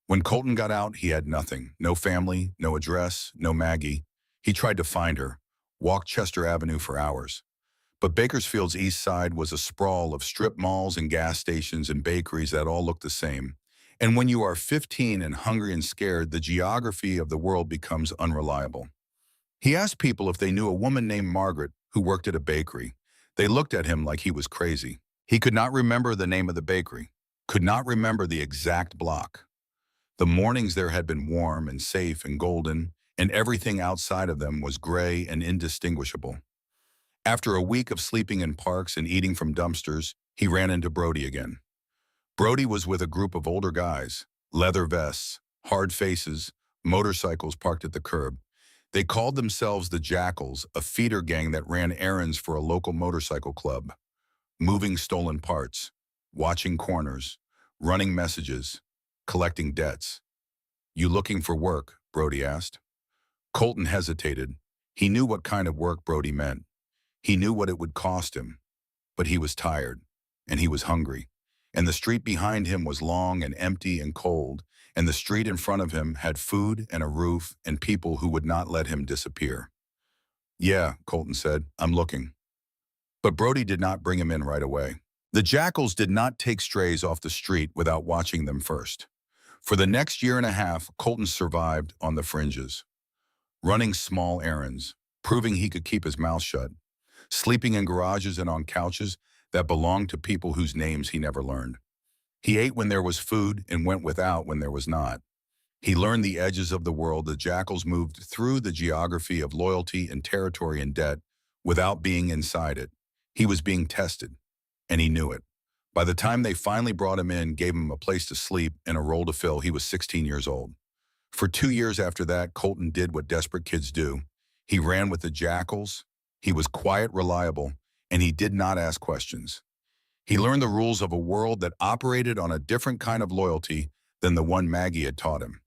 When Colton got out, he had nothing. No family, no address, no Maggie. He tried to find her, walked Chester Avenue for hours. But Bakersfield's east side was a sprawl of strip malls and gas stations and bakeries that all looked the same. And when you are 15 and hungry and scared, the geography of the world becomes unreliable. He asked people if they knew a woman named Margaret who worked at a bakery. They looked at him like he was crazy. He could not remember the name of the bakery, could not remember the exact block. The mornings there had been warm and safe and golden, and everything outside of them was gray and indistinguishable. After a week of sleeping in parks and eating from dumpsters, he ran into Brody again. Brody was with a group of older guys, leather vests, hard faces, motorcycles parked at the curb. They called themselves the Jackals, a feeder gang that ran errands for a local motorcycle club, moving stolen parts, watching corners, running messages, collecting debts. "You looking for work?" Brody asked. Colton hesitated. He knew what kind of work Brody meant. He knew what it would cost him. But he was tired, and he was hungry. And the street behind him was long and empty and cold, and the street in front of him had food and a roof and people who would not let him disappear. "Yeah," Colton said, "I'm looking." But Brody did not bring him in right away. The Jackals did not take strays off the street without watching them first. For the next year and a half, Colton survived on the fringes, running small errands, proving he could keep his mouth shut, sleeping in garages and on couches that belonged to people whose names he never learned. He ate when there was food and went without when there was not. He learned the edges of the world. The Jackals moved through the geography of loyalty and territory and debt without being inside it. He was being tested, and he knew it. By the time they finally brought him in, gave him a place to sleep and a role to fill, he was 16 years old. For 2 years after that, Colton did what desperate kids do. He ran with the Jackals. He was quiet, reliable, and he did not ask questions. He learned the rules of a world that operated on a different kind of loyalty than the one Maggie had taught him.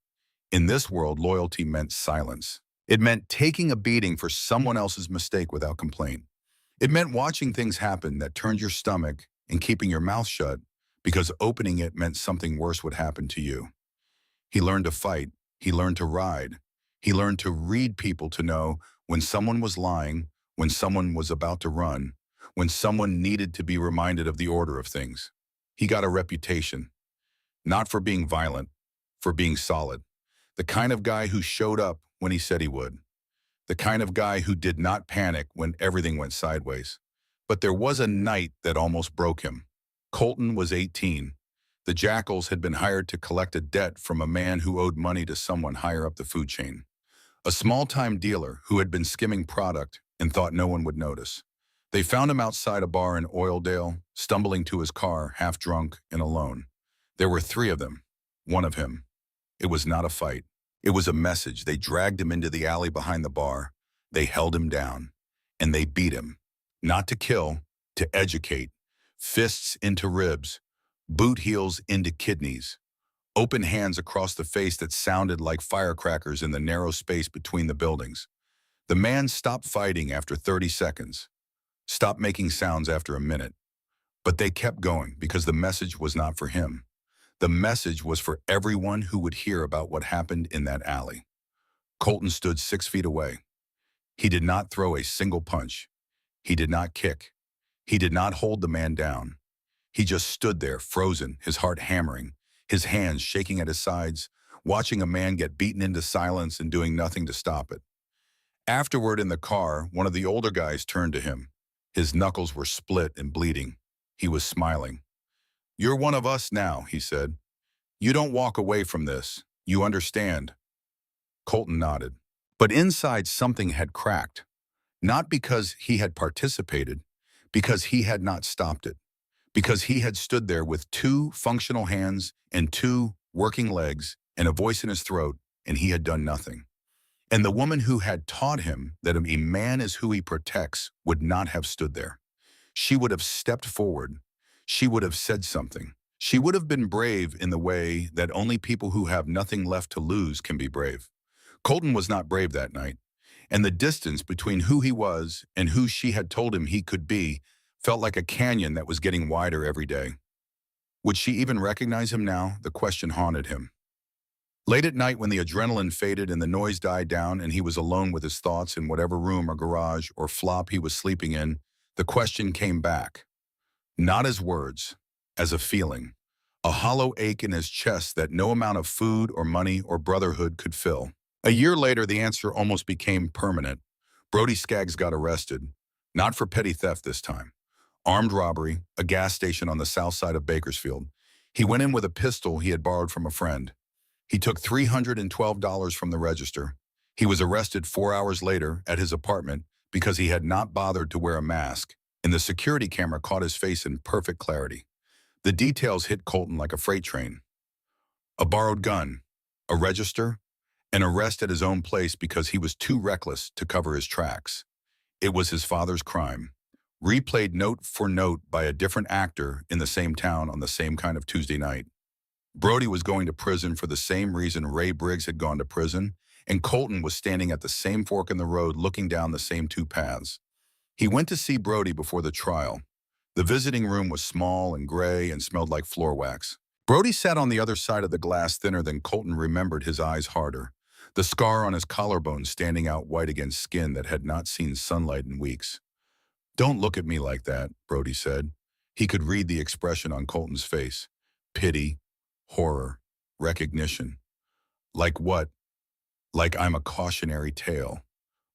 In this world, loyalty meant silence. It meant taking a beating for someone else's mistake without complaint. It meant watching things happen that turned your stomach and keeping your mouth shut because opening it meant something worse would happen to you. He learned to fight. He learned to ride. He learned to read people to know when someone was lying, when someone was about to run, when someone needed to be reminded of the order of things. He got a reputation, not for being violent, for being solid. The kind of guy who showed up when he said he would. The kind of guy who did not panic when everything went sideways. But there was a night that almost broke him. Colton was 18. The Jackals had been hired to collect a debt from a man who owed money to someone higher up the food chain. A small-time dealer who had been skimming product and thought no one would notice. They found him outside a bar in Oildale, stumbling to his car, half drunk and alone. There were 3 of them, one of him. It was not a fight. It was a message. They dragged him into the alley behind the bar. They held him down, and they beat him. Not to kill, to educate. Fists into ribs, boot heels into kidneys. Open hands across the face that sounded like firecrackers in the narrow space between the buildings. The man stopped fighting after 30 seconds, stopped making sounds after a minute. But they kept going because the message was not for him. The message was for everyone who would hear about what happened in that alley. Colton stood 6 feet away. He did not throw a single punch. He did not kick. He did not hold the man down. He just stood there, frozen, his heart hammering, his hands shaking at his sides, watching a man get beaten into silence and doing nothing to stop it. Afterward in the car, one of the older guys turned to him. His knuckles were split and bleeding. He was smiling. "You're one of us now," he said. "You don't walk away from this. You understand." Colton nodded. But inside something had cracked. Not because he had participated, because he had not stopped it. Because he had stood there with 2 functional hands and 2 working legs and a voice in his throat, and he had done nothing. And the woman who had taught him that a man is who he protects would not have stood there. She would have stepped forward. She would have said something. She would have been brave in the way that only people who have nothing left to lose can be brave. Colton was not brave that night, and the distance between who he was and who she had told him he could be felt like a canyon that was getting wider every day. Would she even recognize him now? The question haunted him. Late at night, when the adrenaline faded and the noise died down and he was alone with his thoughts in whatever room or garage or flop he was sleeping in, the question came back. Not as words, as a feeling. A hollow ache in his chest that no amount of food or money or brotherhood could fill. A year later, the answer almost became permanent. Brody Skaggs got arrested. Not for petty theft this time. Armed robbery, a gas station on the south side of Bakersfield. He went in with a pistol he had borrowed from a friend. He took $312 from the register. He was arrested 4 hours later at his apartment because he had not bothered to wear a mask, and the security camera caught his face in perfect clarity. The details hit Colton like a freight train. A borrowed gun, a register, an arrest at his own place because he was too reckless to cover his tracks. It was his father's crime, replayed note for note by a different actor in the same town on the same kind of Tuesday night. Brody was going to prison for the same reason Ray Briggs had gone to prison, and Colton was standing at the same fork in the road looking down the same two paths. He went to see Brody before the trial. The visiting room was small and gray and smelled like floor wax. Brody sat on the other side of the glass thinner than Colton remembered, his eyes harder, the scar on his collarbone standing out white against skin that had not seen sunlight in weeks. "Don't look at me like that," Brody said. He could read the expression on Colton's face. Pity, horror, recognition. Like what? Like I'm a cautionary tale.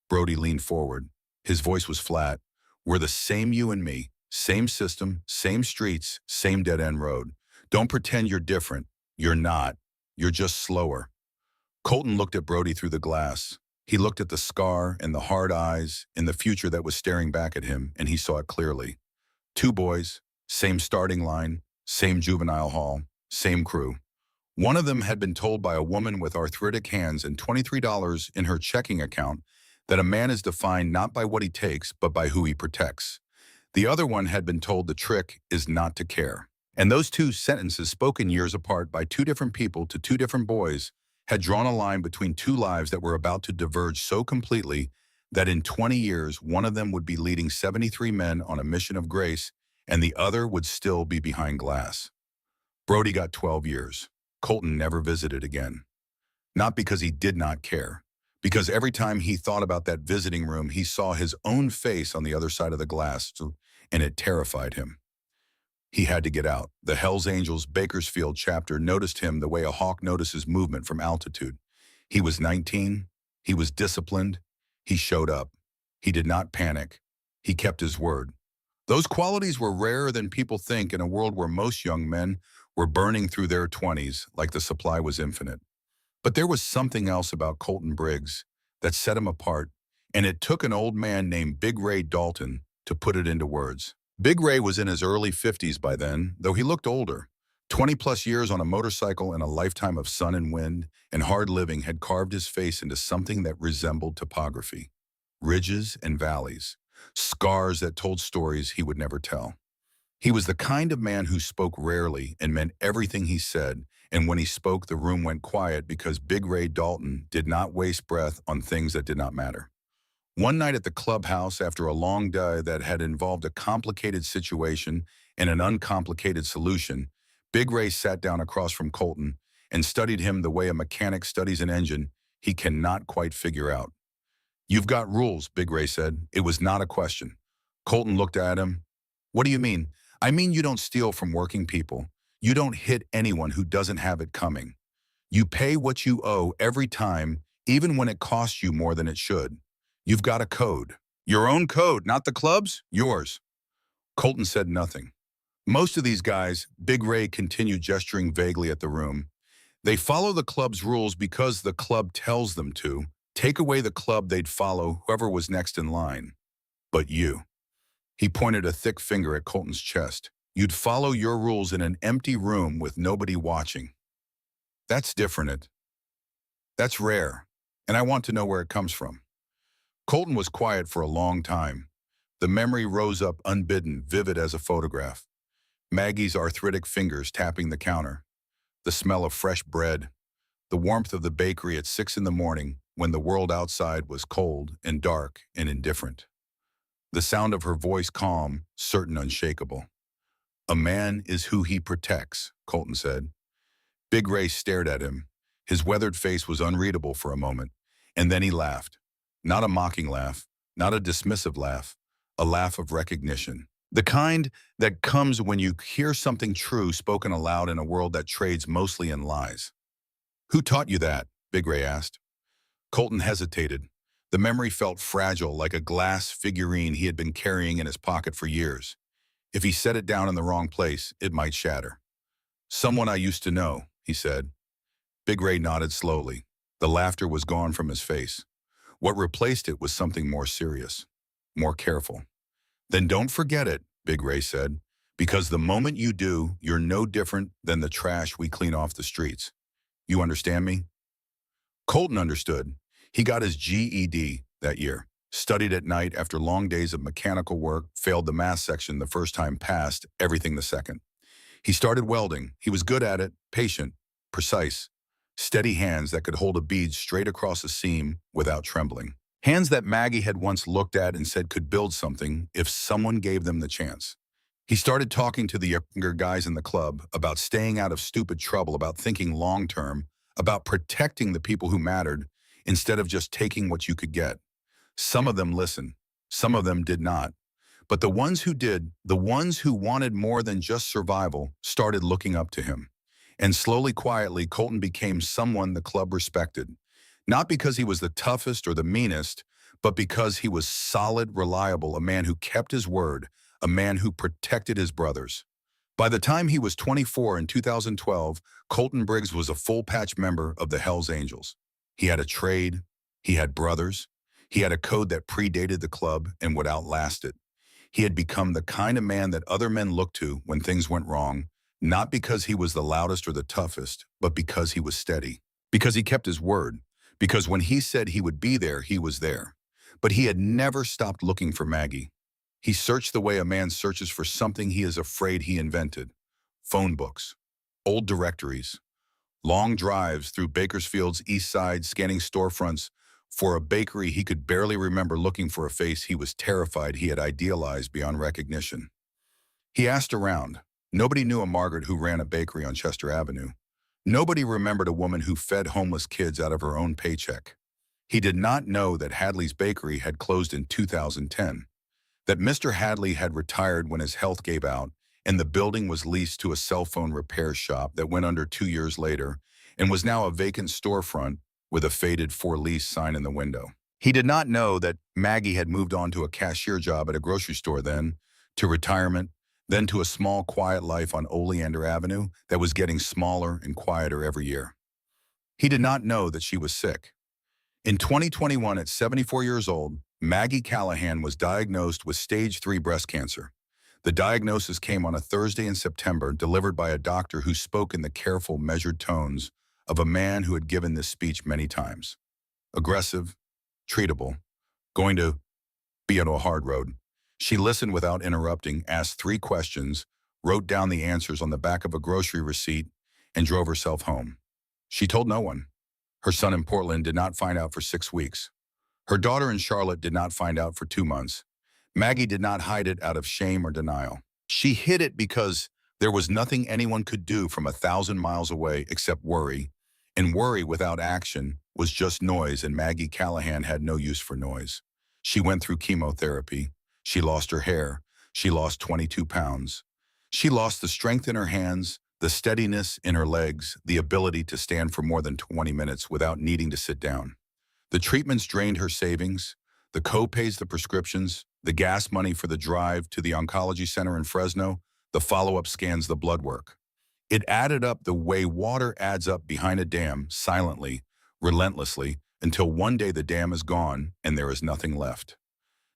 Brody leaned forward. His voice was flat. "We're the same, you and me. Same system, same streets, same dead-end road. Don't pretend you're different. You're not. You're just slower." Colton looked at Brody through the glass. He looked at the scar and the hard eyes and the future that was staring back at him, and he saw it clearly. Two boys, same starting line, same juvenile hall, same crew. One of them had been told by a woman with arthritic hands and $23 in her checking account that a man is defined not by what he takes, but by who he protects. The other one had been told the trick is not to care. And those two sentences, spoken years apart by two different people to two different boys, had drawn a line between two lives that were about to diverge so completely that in 20 years, one of them would be leading 73 men on a mission of grace, and the other would still be behind glass. Brody got 12 years. Colton never visited again. Not because he did not care, because every time he thought about that visiting room, he saw his own face on the other side of the glass, and it terrified him. He had to get out. The Hells Angels Bakersfield chapter noticed him the way a hawk notices movement from altitude. He was 19. He was disciplined. He showed up. He did not panic. He kept his word. Those qualities were rarer than people think in a world where most young men were burning through their 20s like the supply was infinite. But there was something else about Colton Briggs that set him apart, and it took an old man named Big Ray Dalton to put it into words. Big Ray was in his early 50s by then, though he looked older. 20-plus years on a motorcycle and a lifetime of sun and wind and hard living had carved his face into something that resembled topography. Ridges and valleys, scars that told stories he would never tell. He was the kind of man who spoke rarely and meant everything he said, and when he spoke, the room went quiet because Big Ray Dalton did not waste breath on things that did not matter. One night at the clubhouse, after a long day that had involved a complicated situation and an uncomplicated solution, Big Ray sat down across from Colton and studied him the way a mechanic studies an engine he cannot quite figure out. "You've got rules," Big Ray said. It was not a question. Colton looked at him. "What do you mean?" "I mean you don't steal from working people. You don't hit anyone who doesn't have it coming. You pay what you owe every time, even when it costs you more than it should. You've got a code. Your own code, not the club's, yours." Colton said nothing. "Most of these guys," Big Ray continued, gesturing vaguely at the room, "they follow the club's rules because the club tells them to. Take away the club, they'd follow whoever was next in line. But you." He pointed a thick finger at Colton's chest. "You'd follow your rules in an empty room with nobody watching. That's different." That's rare, and I want to know where it comes from." Colton was quiet for a long time. The memory rose up unbidden, vivid as a photograph. Maggie's arthritic fingers tapping the counter, the smell of fresh bread, the warmth of the bakery at 6 in the morning when the world outside was cold and dark and indifferent. The sound of her voice calm, certain, unshakable. "A man is who he protects," Colton said. Big Ray stared at him. His weathered face was unreadable for a moment, and then he laughed. Not a mocking laugh, not a dismissive laugh, a laugh of recognition. The kind that comes when you hear something true spoken aloud in a world that trades mostly in lies. "Who taught you that?" Big Ray asked. Colton hesitated. The memory felt fragile, like a glass figurine he had been carrying in his pocket for years. If he set it down in the wrong place, it might shatter. "Someone I used to know," he said. Big Ray nodded slowly. The laughter was gone from his face. What replaced it was something more serious, more careful. "Then don't forget it," Big Ray said, "because the moment you do, you're no different than the trash we clean off the streets. You understand me?" Colton understood. He got his GED that year, studied at night after long days of mechanical work, failed the math section the first time, passed everything the second. He started welding. He was good at it, patient, precise, steady hands that could hold a bead straight across a seam without trembling. Hands that Maggie had once looked at and said could build something if someone gave them the chance. He started talking to the younger guys in the club about staying out of stupid trouble, about thinking long-term, about protecting the people who mattered instead of just taking what you could get. Some of them listened. Some of them did not. But the ones who did, the ones who wanted more than just survival, started looking up to him. And slowly, quietly, Colton became someone the club respected. Not because he was the toughest or the meanest, but because he was solid, reliable, a man who kept his word, a man who protected his brothers. By the time he was 24 in 2012, Colton Briggs was a full-patch member of the Hells Angels. He had a trade, he had brothers, he had a code that predated the club and would outlast it. He had become the kind of man that other men looked to when things went wrong, not because he was the loudest or the toughest, but because he was steady. Because he kept his word. Because when he said he would be there, he was there. But he had never stopped looking for Maggie. He searched the way a man searches for something he is afraid he invented. Phone books, old directories, long drives through Bakersfield's east side scanning storefronts for a bakery he could barely remember, looking for a face he was terrified he had idealized beyond recognition. He asked around. Nobody knew a Margaret who ran a bakery on Chester Avenue. Nobody remembered a woman who fed homeless kids out of her own paycheck. He did not know that Hadley's Bakery had closed in 2010, that Mr. Hadley had retired when his health gave out, and the building was leased to a cell phone repair shop that went under 2 years later and was now a vacant storefront with a faded "for lease" sign in the window. He did not know that Maggie had moved on to a cashier job at a grocery store, then to retirement, then to a small, quiet life on Oleander Avenue that was getting smaller and quieter every year. He did not know that she was sick. In 2021, at 74 years old, Maggie Callahan was diagnosed with stage 3 breast cancer. The diagnosis came on a Thursday in September, delivered by a doctor who spoke in the careful, measured tones of a man who had given this speech many times. Aggressive, treatable, going to be on a hard road. She listened without interrupting, asked 3 questions, wrote down the answers on the back of a grocery receipt, and drove herself home. She told no one. Her son in Portland did not find out for 6 weeks. Her daughter in Charlotte did not find out for 2 months. Maggie did not hide it out of shame or denial. She hid it because there was nothing anyone could do from 1,000 miles away except worry, and worry without action was just noise, and Maggie Callahan had no use for noise. She went through chemotherapy. She lost her hair. She lost 22 pounds. She lost the strength in her hands, the steadiness in her legs, the ability to stand for more than 20 minutes without needing to sit down. The treatments drained her savings, the co-pays, the prescriptions, the gas money for the drive to the oncology center in Fresno, the follow-up scans, the blood work. It added up the way water adds up behind a dam, silently, relentlessly, until one day the dam is gone and there is nothing left.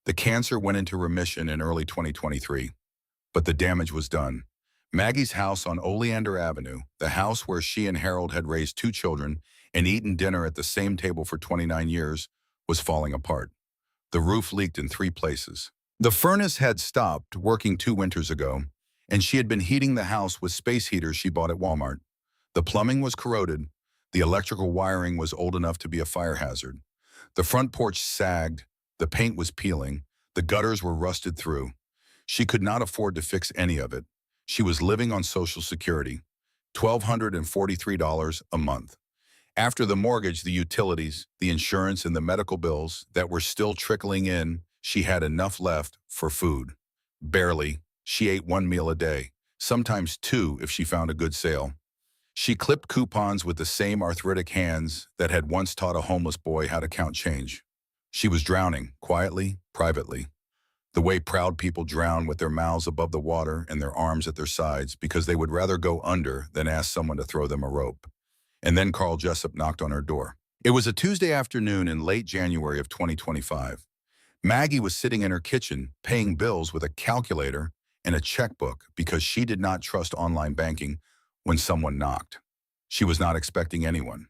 The cancer went into remission in early 2023, but the damage was done. Maggie's house on Oleander Avenue, the house where she and Harold had raised two children and eaten dinner at the same table for 29 years, was falling apart. The roof leaked in 3 places. The furnace had stopped working 2 winters ago, and she had been heating the house with space heaters she bought at Walmart. The plumbing was corroded. The electrical wiring was old enough to be a fire hazard. The front porch sagged. The paint was peeling. The gutters were rusted through. She could not afford to fix any of it. She was living on Social Security, $1,243 a month. After the mortgage, the utilities, the insurance, and the medical bills that were still trickling in, she had enough left for food. Barely. She ate 1 meal a day, sometimes 2 if she found a good sale. She clipped coupons with the same arthritic hands that had once taught a homeless boy how to count change. She was drowning, quietly, privately. The way proud people drown with their mouths above the water and their arms at their sides because they would rather go under than ask someone to throw them a rope. And then Carl Jessup knocked on her door. It was a Tuesday afternoon in late January of 2025. Maggie was sitting in her kitchen, paying bills with a calculator and a checkbook because she did not trust online banking when someone knocked. She was not expecting anyone.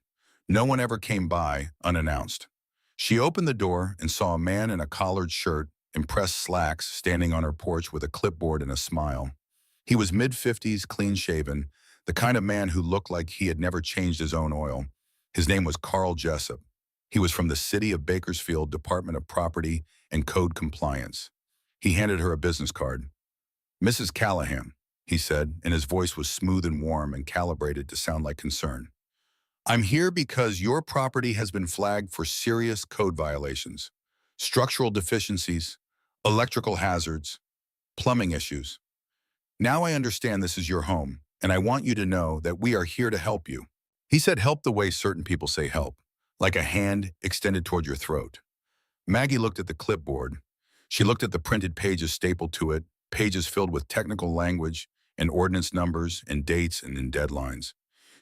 No one ever came by unannounced. She opened the door and saw a man in a collared shirt and pressed slacks standing on her porch with a clipboard and a smile. He was mid-50s, clean-shaven, the kind of man who looked like he had never changed his own oil. His name was Carl Jessup. He was from the City of Bakersfield Department of Property and Code Compliance. He handed her a business card. "Mrs. Callahan," he said, and his voice was smooth and warm and calibrated to sound like concern. "I'm here because your property has been flagged for serious code violations, structural deficiencies, electrical hazards, plumbing issues. Now I understand this is your home, and I want you to know that we are here to help you." He said help the way certain people say help, like a hand extended toward your throat. Maggie looked at the clipboard. She looked at the printed pages stapled to it, pages filled with technical language and ordinance numbers and dates and deadlines.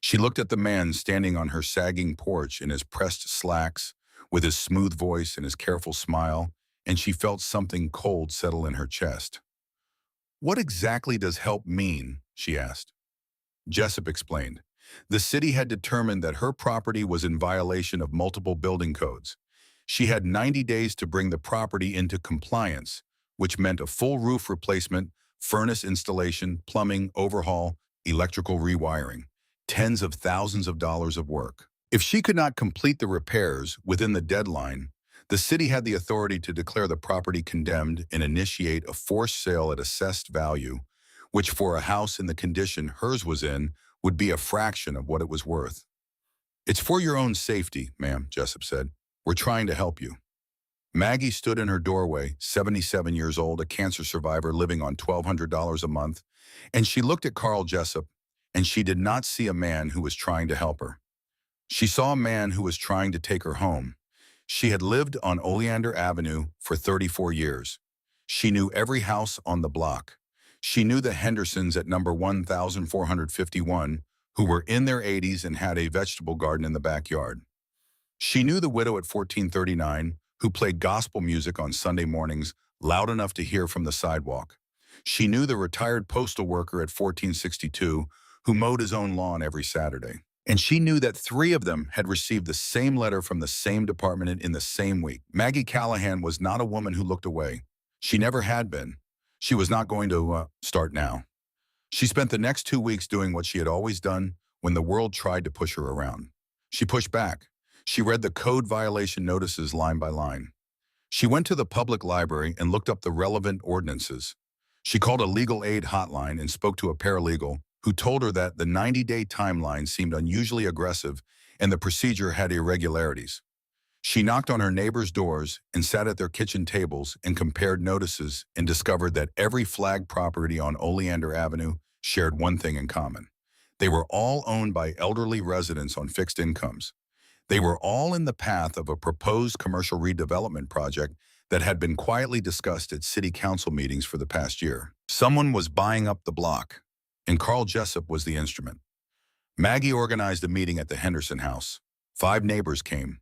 She looked at the man standing on her sagging porch in his pressed slacks, with his smooth voice and his careful smile, and she felt something cold settle in her chest. "What exactly does help mean?" she asked. Jessup explained. The city had determined that her property was in violation of multiple building codes. She had 90 days to bring the property into compliance, which meant a full roof replacement, furnace installation, plumbing overhaul, electrical rewiring, tens of thousands of dollars of work. If she could not complete the repairs within the deadline, the city had the authority to declare the property condemned and initiate a forced sale at assessed value, which for a house in the condition hers was in would be a fraction of what it was worth. "It's for your own safety, ma'am," Jessup said. "We're trying to help you." Maggie stood in her doorway, 77 years old, a cancer survivor living on $1,200 a month, and she looked at Carl Jessup, and she did not see a man who was trying to help her. She saw a man who was trying to take her home. She had lived on Oleander Avenue for 34 years. She knew every house on the block. She knew the Hendersons at number 1451, who were in their 80s and had a vegetable garden in the backyard. She knew the widow at 1439, who played gospel music on Sunday mornings loud enough to hear from the sidewalk. She knew the retired postal worker at 1462, who mowed his own lawn every Saturday. And she knew that 3 of them had received the same letter from the same department in the same week. Maggie Callahan was not a woman who looked away. She never had been. She was not going to start now. She spent the next 2 weeks doing what she had always done when the world tried to push her around. She pushed back. She read the code violation notices line by line. She went to the public library and looked up the relevant ordinances. She called a legal aid hotline and spoke to a paralegal who told her that the 90-day timeline seemed unusually aggressive and the procedure had irregularities. She knocked on her neighbors' doors and sat at their kitchen tables and compared notices and discovered that every flagged property on Oleander Avenue shared one thing in common. They were all owned by elderly residents on fixed incomes. They were all in the path of a proposed commercial redevelopment project that had been quietly discussed at city council meetings for the past year. Someone was buying up the block, and Carl Jessup was the instrument. Maggie organized a meeting at the Henderson house. 5 neighbors came.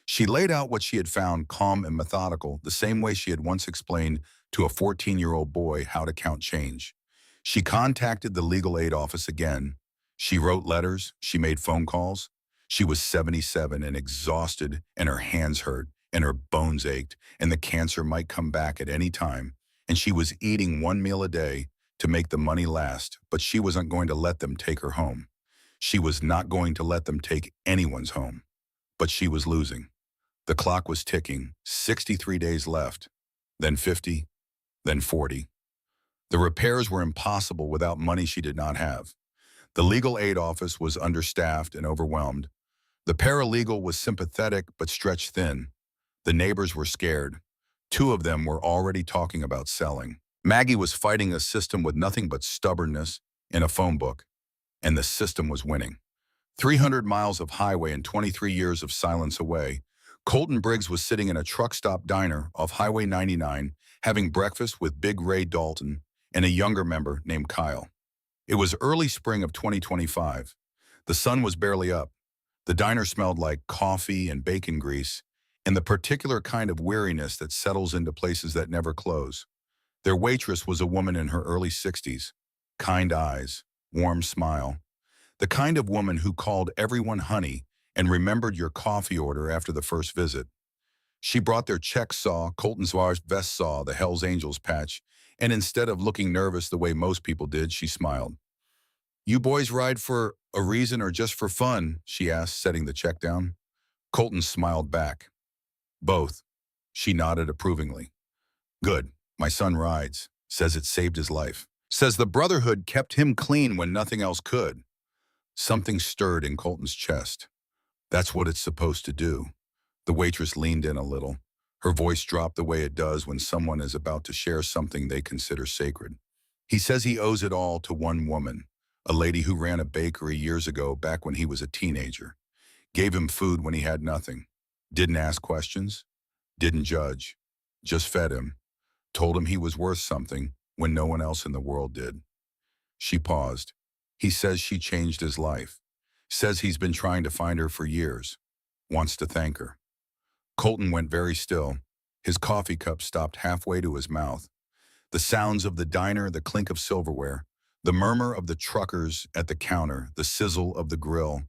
She laid out what she had found calm and methodical, the same way she had once explained to a 14-year-old boy how to count change. She contacted the legal aid office again. She wrote letters. She made phone calls. She was 77 and exhausted, and her hands hurt, and her bones ached, and the cancer might come back at any time. And she was eating one meal a day to make the money last, but she wasn't going to let them take her home. She was not going to let them take anyone's home. But she was losing. The clock was ticking, 63 days left, then 50, then 40. The repairs were impossible without money she did not have. The legal aid office was understaffed and overwhelmed. The paralegal was sympathetic but stretched thin. The neighbors were scared. Two of them were already talking about selling. Maggie was fighting a system with nothing but stubbornness in a phone book, and the system was winning. 300 miles of highway and 23 years of silence away, Colton Briggs was sitting in a truck stop diner off Highway 99, having breakfast with Big Ray Dalton and a younger member named Kyle. It was early spring of 2025. The sun was barely up. The diner smelled like coffee and bacon grease, and the particular kind of weariness that settles into places that never close. Their waitress was a woman in her early 60s, kind eyes, warm smile, the kind of woman who called everyone honey and remembered your coffee order after the first visit. She brought their check saw, Colton's vest saw, the Hells Angels patch, and instead of looking nervous the way most people did, she smiled. "You boys ride for a reason or just for fun?" she asked, setting the check down. Colton smiled back. "Both." She nodded approvingly. "Good. My son rides. Says it saved his life. Says the Brotherhood kept him clean when nothing else could." Something stirred in Colton's chest. "That's what it's supposed to do." The waitress leaned in a little. Her voice dropped the way it does when someone is about to share something they consider sacred. "He says he owes it all to one woman, a lady who ran a bakery years ago back when he was a teenager. Gave him food when he had nothing. Didn't ask questions. Didn't judge. Just fed him. Told him he was worth something when no one else in the world did." She paused. "He says she changed his life. Says he's been trying to find her for years. Wants to thank her." Colton went very still. His coffee cup stopped halfway to his mouth. The sounds of the diner, the clink of silverware, the murmur of the truckers at the counter, the sizzle of the grill,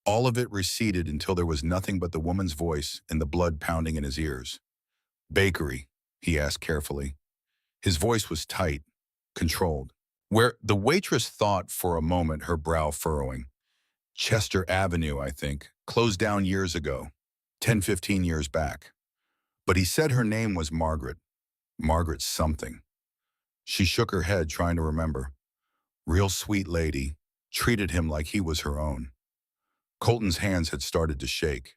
all of it receded until there was nothing but the woman's voice and the blood pounding in his ears. "Bakery?" he asked carefully. His voice was tight, controlled. Where the waitress thought for a moment, her brow furrowing. "Chester Avenue, I think. Closed down years ago. 10, 15 years back." But he said her name was Margaret. Margaret something. She shook her head, trying to remember. Real sweet lady. Treated him like he was her own. Colton's hands had started to shake.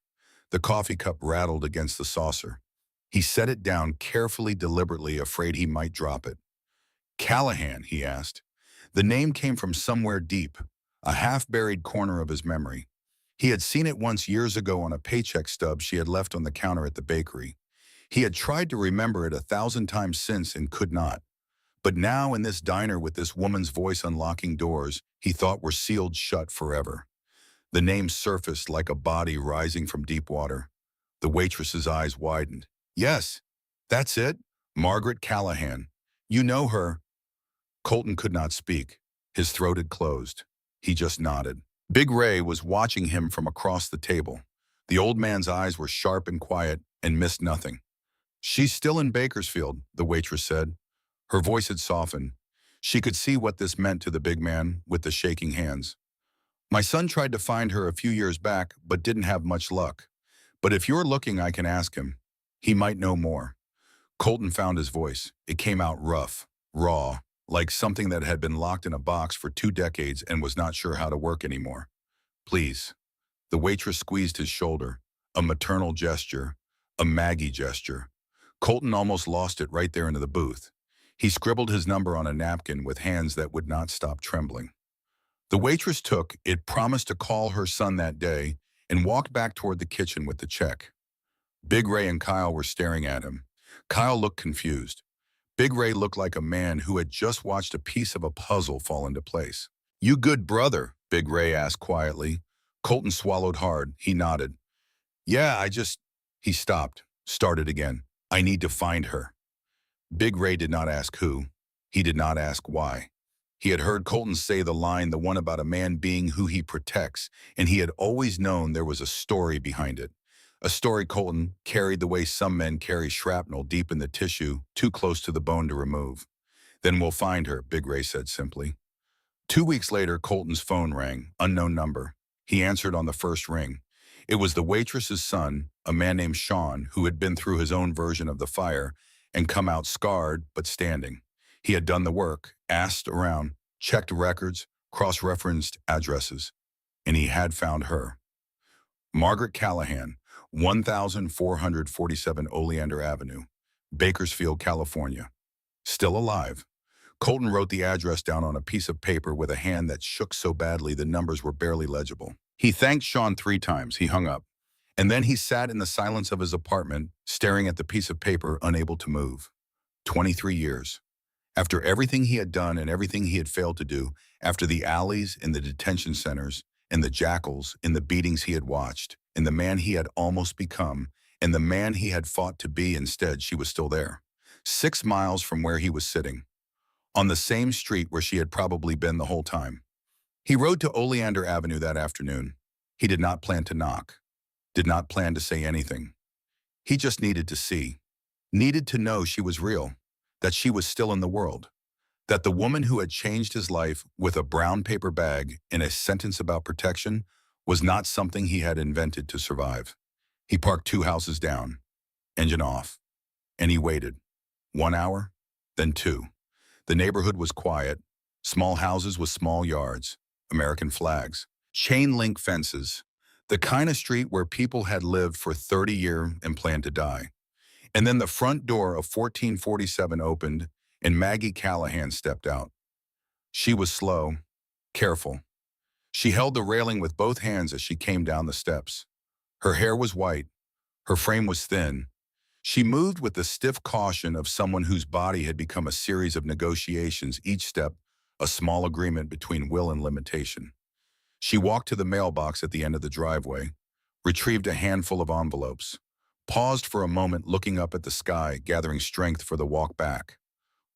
The coffee cup rattled against the saucer. He set it down carefully, deliberately, afraid he might drop it. "Callahan?" he asked. The name came from somewhere deep, a half-buried corner of his memory. He had seen it once years ago on a paycheck stub she had left on the counter at the bakery. He had tried to remember it 1,000 times since and could not. But now in this diner with this woman's voice unlocking doors he thought were sealed shut forever. The name surfaced like a body rising from deep water. The waitress's eyes widened. "Yes, that's it. Margaret Callahan. You know her." Colton could not speak. His throat had closed. He just nodded. Big Ray was watching him from across the table. The old man's eyes were sharp and quiet and missed nothing. "She's still in Bakersfield," the waitress said. Her voice had softened. She could see what this meant to the big man with the shaking hands. "My son tried to find her a few years back, but didn't have much luck. But if you're looking, I can ask him. He might know more." Colton found his voice. It came out rough, raw, like something that had been locked in a box for 2 decades and was not sure how to work anymore. "Please." The waitress squeezed his shoulder. A maternal gesture. A Maggie gesture. Colton almost lost it right there into the booth. He scribbled his number on a napkin with hands that would not stop trembling. The waitress took it, promised to call her son that day, and walked back toward the kitchen with the check. Big Ray and Kyle were staring at him. Kyle looked confused. Big Ray looked like a man who had just watched a piece of a puzzle fall into place. "You good brother?" Big Ray asked quietly. Colton swallowed hard. He nodded. "Yeah, He stopped, started again. "I need to find her." Big Ray did not ask who. He did not ask why. He had heard Colton say the line, the one about a man being who he protects, and he had always known there was a story behind it. A story Colton carried the way some men carry shrapnel deep in the tissue, too close to the bone to remove. Then we'll find her, Big Ray said simply. 2 weeks later, Colton's phone rang, unknown number. He answered on the first ring. It was the waitress's son, a man named Sean, who had been through his own version of the fire and come out scarred but standing. He had done the work, asked around, checked records, cross-referenced addresses, and he had found her. Margaret Callahan, 1447 Oleander Avenue, Bakersfield, California. Still alive. Colton wrote the address down on a piece of paper with a hand that shook so badly the numbers were barely legible. He thanked Sean 3 times. He hung up. And then he sat in the silence of his apartment, staring at the piece of paper, unable to move. 23 years. After everything he had done and everything he had failed to do, after the alleys in the detention centers, and the jackals in the beatings he had watched, and the man he had almost become, and the man he had fought to be, instead she was still there. 6 miles from where he was sitting. On the same street where she had probably been the whole time. He rode to Oleander Avenue that afternoon. He did not plan to knock. Did not plan to say anything. He just needed to see. Needed to know she was real. That she was still in the world. That the woman who had changed his life with a brown paper bag and a sentence about protection was not something he had invented to survive. He parked 2 houses down. Engine off. And he waited. 1 hour, then 2. The neighborhood was quiet. Small houses with small yards. American flags. Chain link fences. The kind of street where people had lived for 30 years and planned to die. And then the front door of 1447 opened, and Maggie Callahan stepped out. She was slow, careful. She held the railing with both hands as she came down the steps. Her hair was white. Her frame was thin. She moved with the stiff caution of someone whose body had become a series of negotiations, each step a small agreement between will and limitation. She walked to the mailbox at the end of the driveway, retrieved a handful of envelopes, paused for a moment looking up at the sky, gathering strength for the walk back.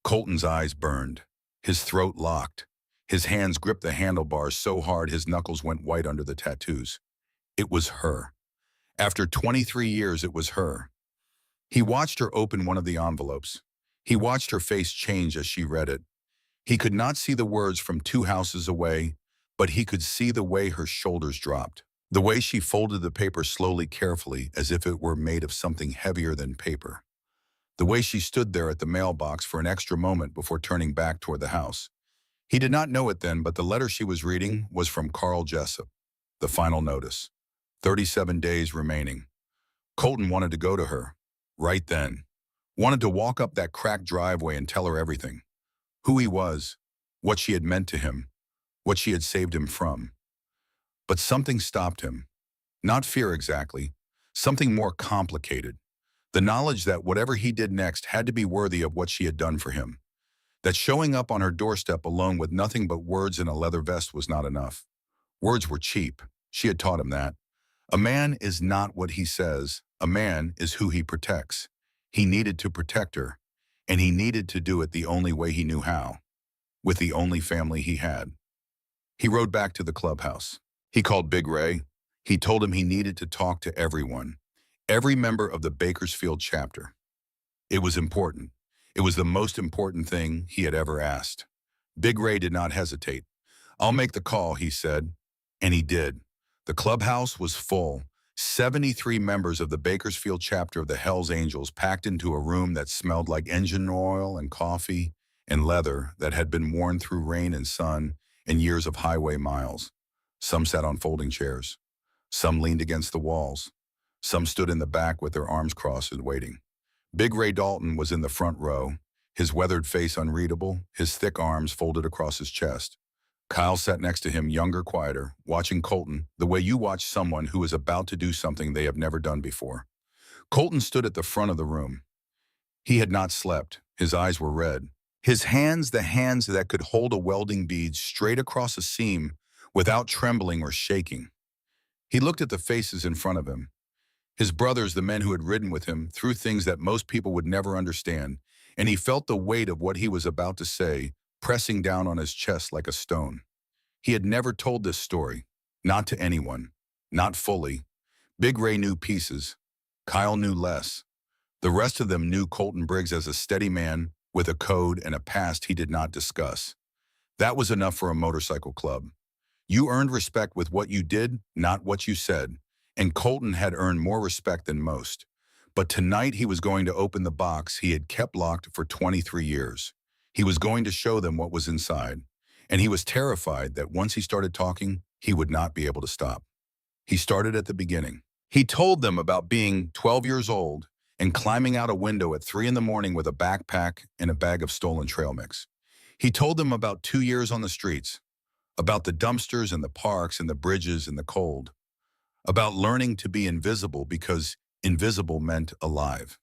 Colton's eyes burned, his throat locked. His hands gripped the handlebars so hard his knuckles went white under the tattoos. It was her. After 23 years, it was her. He watched her open one of the envelopes. He watched her face change as she read it. He could not see the words from 2 houses away, but he could see the way her shoulders dropped. The way she folded the paper slowly, carefully, as if it were made of something heavier than paper. The way she stood there at the mailbox for an extra moment before turning back toward the house. He did not know it then, but the letter she was reading was from Carl Jessup. The final notice. 37 days remaining. Colton wanted to go to her. Right then. Wanted to walk up that cracked driveway and tell her everything. Who he was. What she had meant to him. What she had saved him from. But something stopped him. Not fear exactly. Something more complicated. The knowledge that whatever he did next had to be worthy of what she had done for him. That showing up on her doorstep alone with nothing but words and a leather vest was not enough. Words were cheap. She had taught him that. A man is not what he says. A man is who he protects. He needed to protect her, and he needed to do it the only way he knew how, with the only family he had. He rode back to the clubhouse. He called Big Ray. He told him he needed to talk to everyone, every member of the Bakersfield chapter. It was important. It was the most important thing he had ever asked. Big Ray did not hesitate. "I'll make the call," he said. And he did. The clubhouse was full. 73 members of the Bakersfield chapter of the Hells Angels packed into a room that smelled like engine oil and coffee and leather that had been worn through rain and sun and years of highway miles. Some sat on folding chairs. Some leaned against the walls. Some stood in the back with their arms crossed and waiting. Big Ray Dalton was in the front row, his weathered face unreadable, his thick arms folded across his chest. Kyle sat next to him, younger, quieter, watching Colton the way you watch someone who is about to do something they have never done before. Colton stood at the front of the room. He had not slept. His eyes were red. His hands, the hands that could hold a welding bead straight across a seam without trembling or shaking. He looked at the faces in front of him. His brothers, the men who had ridden with him, through things that most people would never understand, and he felt the weight of what he was about to say pressing down on his chest like a stone. He had never told this story, not to anyone, not fully. Big Ray knew pieces. Kyle knew less. The rest of them knew Colton Briggs as a steady man with a code and a past he did not discuss. That was enough for a motorcycle club. You earned respect with what you did, not what you said. And Colton had earned more respect than most. But tonight he was going to open the box he had kept locked for 23 years. He was going to show them what was inside. And he was terrified that once he started talking, he would not be able to stop. He started at the beginning. He told them about being 12 years old and climbing out a window at 3 in the morning with a backpack and a bag of stolen trail mix. He told them about 2 years on the streets, about the dumpsters and the parks and the bridges and the cold, about learning to be invisible because invisible meant alive.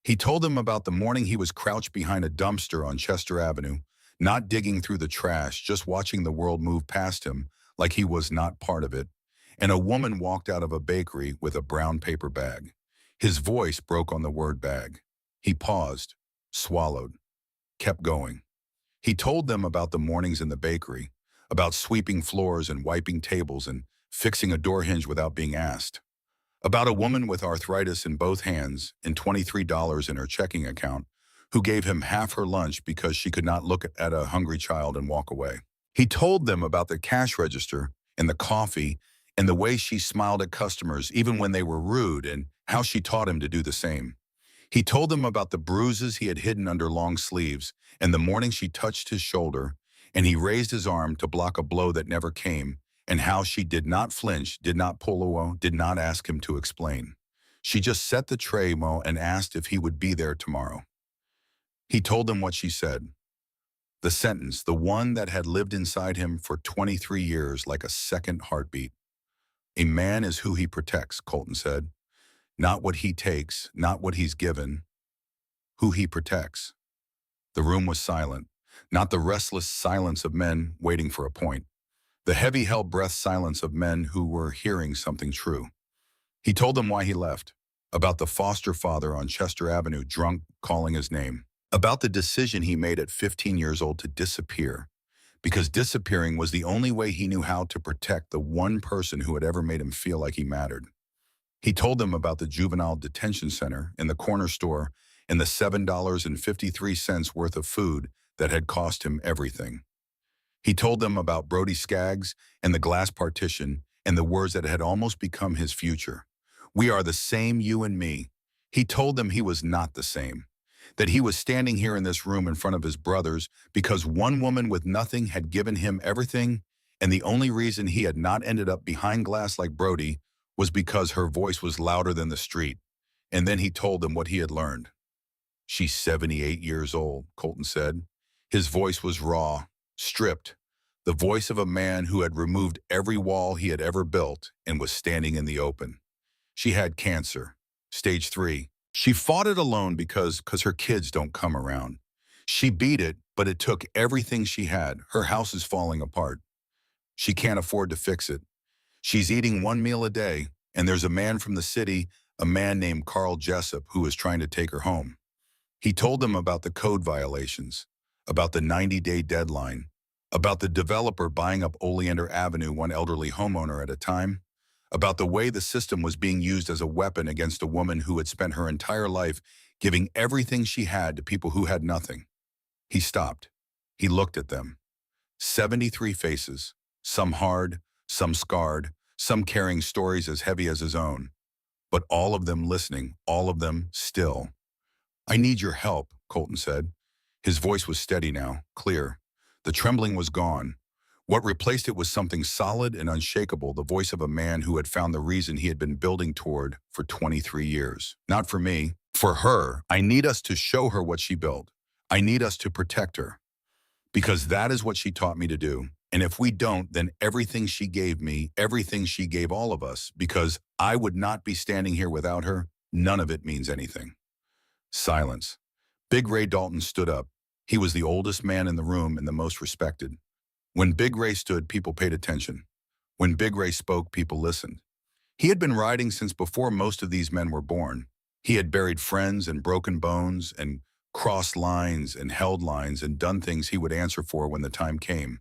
He told them about the morning he was crouched behind a dumpster on Chester Avenue, not digging through the trash, just watching the world move past him like he was not part of it, and a woman walked out of a bakery with a brown paper bag. His voice broke on the word bag. He paused, swallowed, kept going. He told them about the mornings in the bakery, about sweeping floors and wiping tables and fixing a door hinge without being asked, about a woman with arthritis in both hands and $23 in her checking account who gave him half her lunch because she could not look at a hungry child and walk away. He told them about the cash register and the coffee and the way she smiled at customers even when they were rude and how she taught him to do the same. He told them about the bruises he had hidden under long sleeves and the morning she touched his shoulder and he raised his arm to block a blow that never came and how she did not flinch, did not pull away, did not ask him to explain. She just set the tray and asked if he would be there tomorrow. He told them what she said. The sentence, the one that had lived inside him for 23 years like a second heartbeat. A man is who he protects, Colton said. Not what he takes, not what he's given. Who he protects. The room was silent, not the restless silence of men waiting for a point. The heavy held breath silence of men who were hearing something true. He told them why he left, about the foster father on Chester Avenue drunk calling his name, about the decision he made at 15 years old to disappear, because disappearing was the only way he knew how to protect the one person who had ever made him feel like he mattered. He told them about the juvenile detention center and the corner store and the $7.53 worth of food that had cost him everything. He told them about Brody Skaggs and the glass partition and the words that had almost become his future. We are the same, you and me. He told them he was not the same, that he was standing here in this room in front of his brothers because one woman with nothing had given him everything, and the only reason he had not ended up behind glass like Brody was because her voice was louder than the street. And then he told them what he had learned. She's 78 years old, Colton said. His voice was raw, stripped, the voice of a man who had removed every wall he had ever built and was standing in the open. She had cancer, stage 3. She fought it alone because her kids don't come around. She beat it, but it took everything she had. Her house is falling apart. She can't afford to fix it. She's eating one meal a day, and there's a man from the city, a man named Carl Jessup, who is trying to take her home. He told them about the code violations, about the 90-day deadline, about the developer buying up Oleander Avenue one elderly homeowner at a time, about the way the system was being used as a weapon against a woman who had spent her entire life giving everything she had to people who had nothing. He stopped. He looked at them. 73 faces, some hard, some scarred, some carrying stories as heavy as his own, but all of them listening, all of them still. I need your help, Colton said. His voice was steady now, clear. The trembling was gone. What replaced it was something solid and unshakable, the voice of a man who had found the reason he had been building toward for 23 years. Not for me, for her. I need us to show her what she built. I need us to protect her. Because that is what she taught me to do. And if we don't, then everything she gave me, everything she gave all of us, because I would not be standing here without her, none of it means anything. Silence. Big Ray Dalton stood up. He was the oldest man in the room and the most respected. When Big Ray stood, people paid attention. When Big Ray spoke, people listened. He had been riding since before most of these men were born. He had buried friends and broken bones and crossed lines and held lines and done things he would answer for when the time came.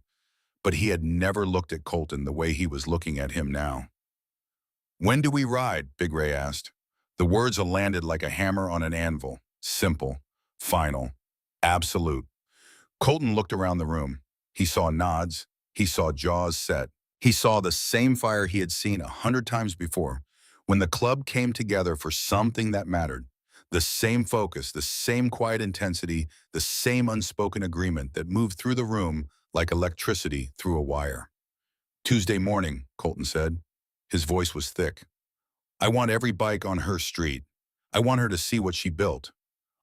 But he had never looked at Colton the way he was looking at him now. "When do we ride?" Big Ray asked. The words landed like a hammer on an anvil. Simple, final, absolute. Colton looked around the room. He saw nods. He saw jaws set. He saw the same fire he had seen 100 times before. When the club came together for something that mattered, the same focus, the same quiet intensity, the same unspoken agreement that moved through the room like electricity through a wire. "Tuesday morning," Colton said. His voice was thick. "I want every bike on her street. I want her to see what she built.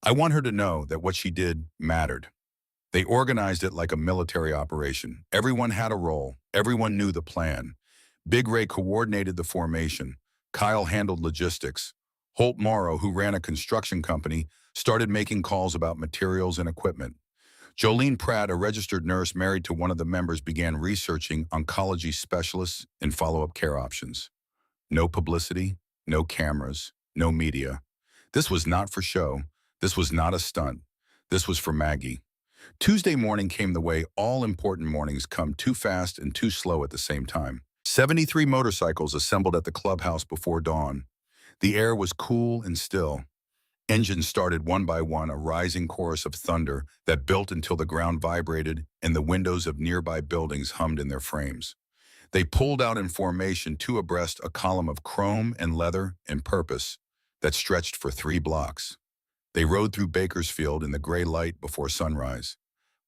I want her to know that what she did mattered." They organized it like a military operation. Everyone had a role. Everyone knew the plan. Big Ray coordinated the formation. Kyle handled logistics. Holt Morrow, who ran a construction company, started making calls about materials and equipment. Jolene Pratt, a registered nurse married to one of the members, began researching oncology specialists and follow-up care options. No publicity, no cameras, no media. This was not for show. This was not a stunt. This was for Maggie. Tuesday morning came the way all important mornings come, too fast and too slow at the same time. 73 motorcycles assembled at the clubhouse before dawn. The air was cool and still. Engines started one by one, a rising chorus of thunder that built until the ground vibrated and the windows of nearby buildings hummed in their frames. They pulled out in formation, two abreast, a column of chrome and leather and purpose that stretched for 3 blocks. They rode through Bakersfield in the gray light before sunrise,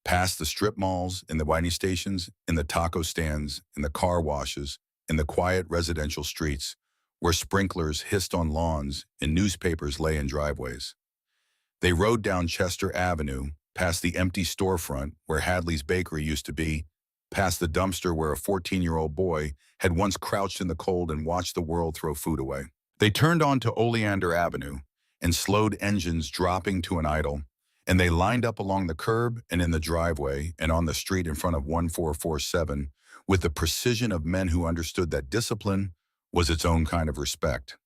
past the strip malls and the whining stations, in the taco stands, in the car washes, in the quiet residential streets, where sprinklers hissed on lawns and newspapers lay in driveways. They rode down Chester Avenue, past the empty storefront where Hadley's Bakery used to be, past the dumpster where a 14-year-old boy had once crouched in the cold and watched the world throw food away. They turned onto Oleander Avenue and slowed, engines dropping to an idle, and they lined up along the curb and in the driveway and on the street in front of 1447 with the precision of men who understood that discipline was its own kind of respect.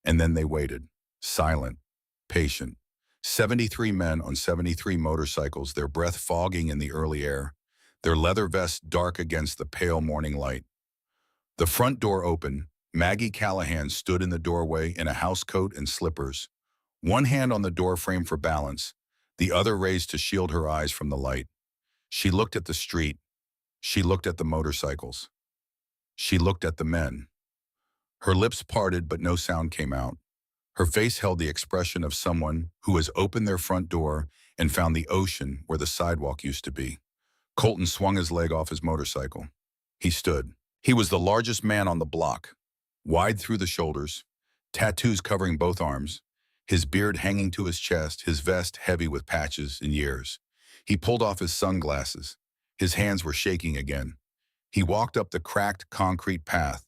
And then they waited, silent, patient. 73 men on 73 motorcycles, their breath fogging in the early air, their leather vests dark against the pale morning light. The front door opened. Maggie Callahan stood in the doorway in a housecoat and slippers, one hand on the doorframe for balance, the other raised to shield her eyes from the light. She looked at the street. She looked at the motorcycles. She looked at the men. Her lips parted, but no sound came out. Her face held the expression of someone who has opened their front door and found the ocean where the sidewalk used to be. Colton swung his leg off his motorcycle. He stood. He was the largest man on the block, wide through the shoulders, tattoos covering both arms, his beard hanging to his chest, his vest heavy with patches and years. He pulled off his sunglasses. His hands were shaking again. He walked up the cracked concrete path,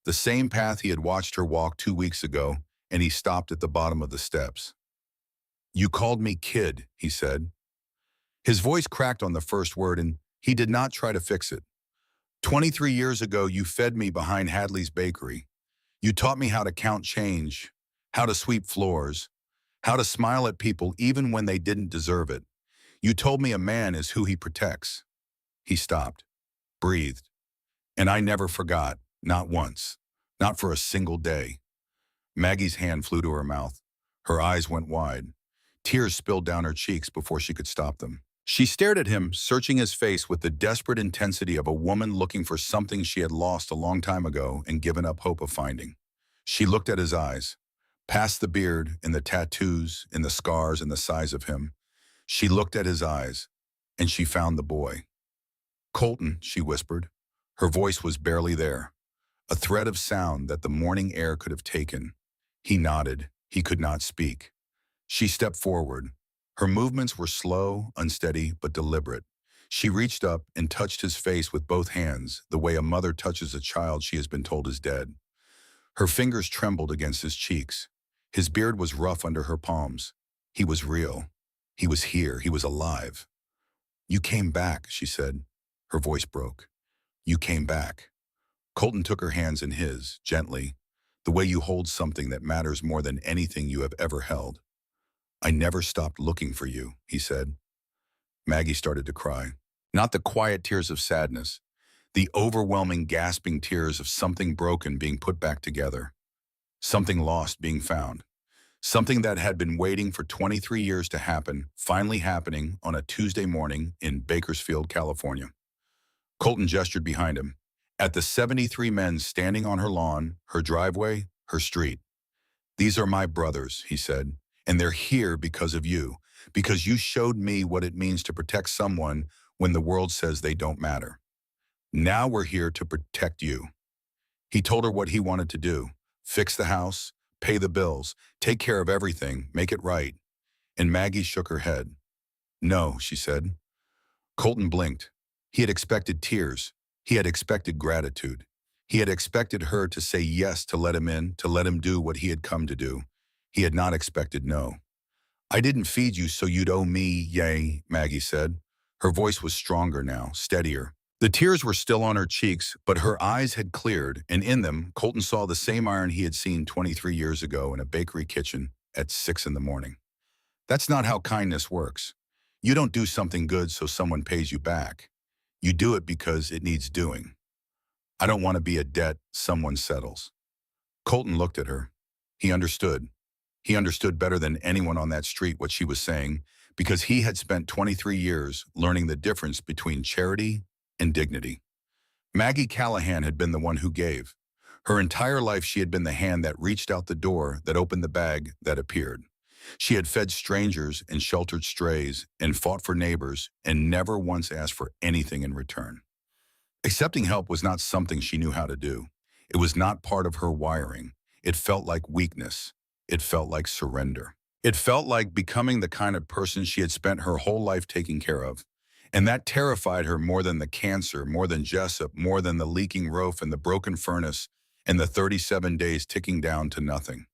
the same path he had watched her walk 2 weeks ago, and he stopped at the bottom of the steps. "You called me kid," he said. His voice cracked on the first word, and he did not try to fix it. "23 years ago, you fed me behind Hadley's Bakery. You taught me how to count change, how to sweep floors, how to smile at people even when they didn't deserve it. You told me a man is who he protects." He stopped, breathed, and I never forgot, not once, not for a single day. Maggie's hand flew to her mouth. Her eyes went wide. Tears spilled down her cheeks before she could stop them. She stared at him, searching his face with the desperate intensity of a woman looking for something she had lost a long time ago and given up hope of finding. She looked at his eyes, past the beard and the tattoos and the scars and the size of him. She looked at his eyes, and she found the boy. "Colton," she whispered. Her voice was barely there, a thread of sound that the morning air could have taken. He nodded. He could not speak. She stepped forward. Her movements were slow, unsteady, but deliberate. She reached up and touched his face with both hands, the way a mother touches a child she has been told is dead. Her fingers trembled against his cheeks. His beard was rough under her palms. He was real. He was here. He was alive. "You came back," she said. Her voice broke. "You came back." Colton took her hands in his, gently, the way you hold something that matters more than anything you have ever held. I never stopped looking for you, he said. Maggie started to cry. Not the quiet tears of sadness, the overwhelming gasping tears of something broken being put back together, something lost being found, something that had been waiting for 23 years to happen, finally happening on a Tuesday morning in Bakersfield, California. Colton gestured behind him, at the 73 men standing on her lawn, her driveway, her street. These are my brothers, he said, and they're here because of you, because you showed me what it means to protect someone when the world says they don't matter. Now we're here to protect you. He told her what he wanted to do: fix the house, pay the bills, take care of everything, make it right. And Maggie shook her head. No, she said. Colton blinked. He had expected tears. He had expected gratitude. He had expected her to say yes to let him in, to let him do what he had come to do. He had not expected no. I didn't feed you so you'd owe me, yay, Maggie said. Her voice was stronger now, steadier. The tears were still on her cheeks, but her eyes had cleared, and in them, Colton saw the same iron he had seen 23 years ago in a bakery kitchen at 6 in the morning. That's not how kindness works. You don't do something good so someone pays you back. You do it because it needs doing. I don't want to be a debt someone settles. Colton looked at her. He understood. He understood better than anyone on that street what she was saying, because he had spent 23 years learning the difference between charity and dignity. Maggie Callahan had been the one who gave. Her entire life she had been the hand that reached out the door, that opened the bag, that appeared. She had fed strangers and sheltered strays and fought for neighbors and never once asked for anything in return. Accepting help was not something she knew how to do. It was not part of her wiring. It felt like weakness. It felt like surrender. It felt like becoming the kind of person she had spent her whole life taking care of. And that terrified her more than the cancer, more than Jessup, more than the leaking roof and the broken furnace and the 37 days ticking down to nothing.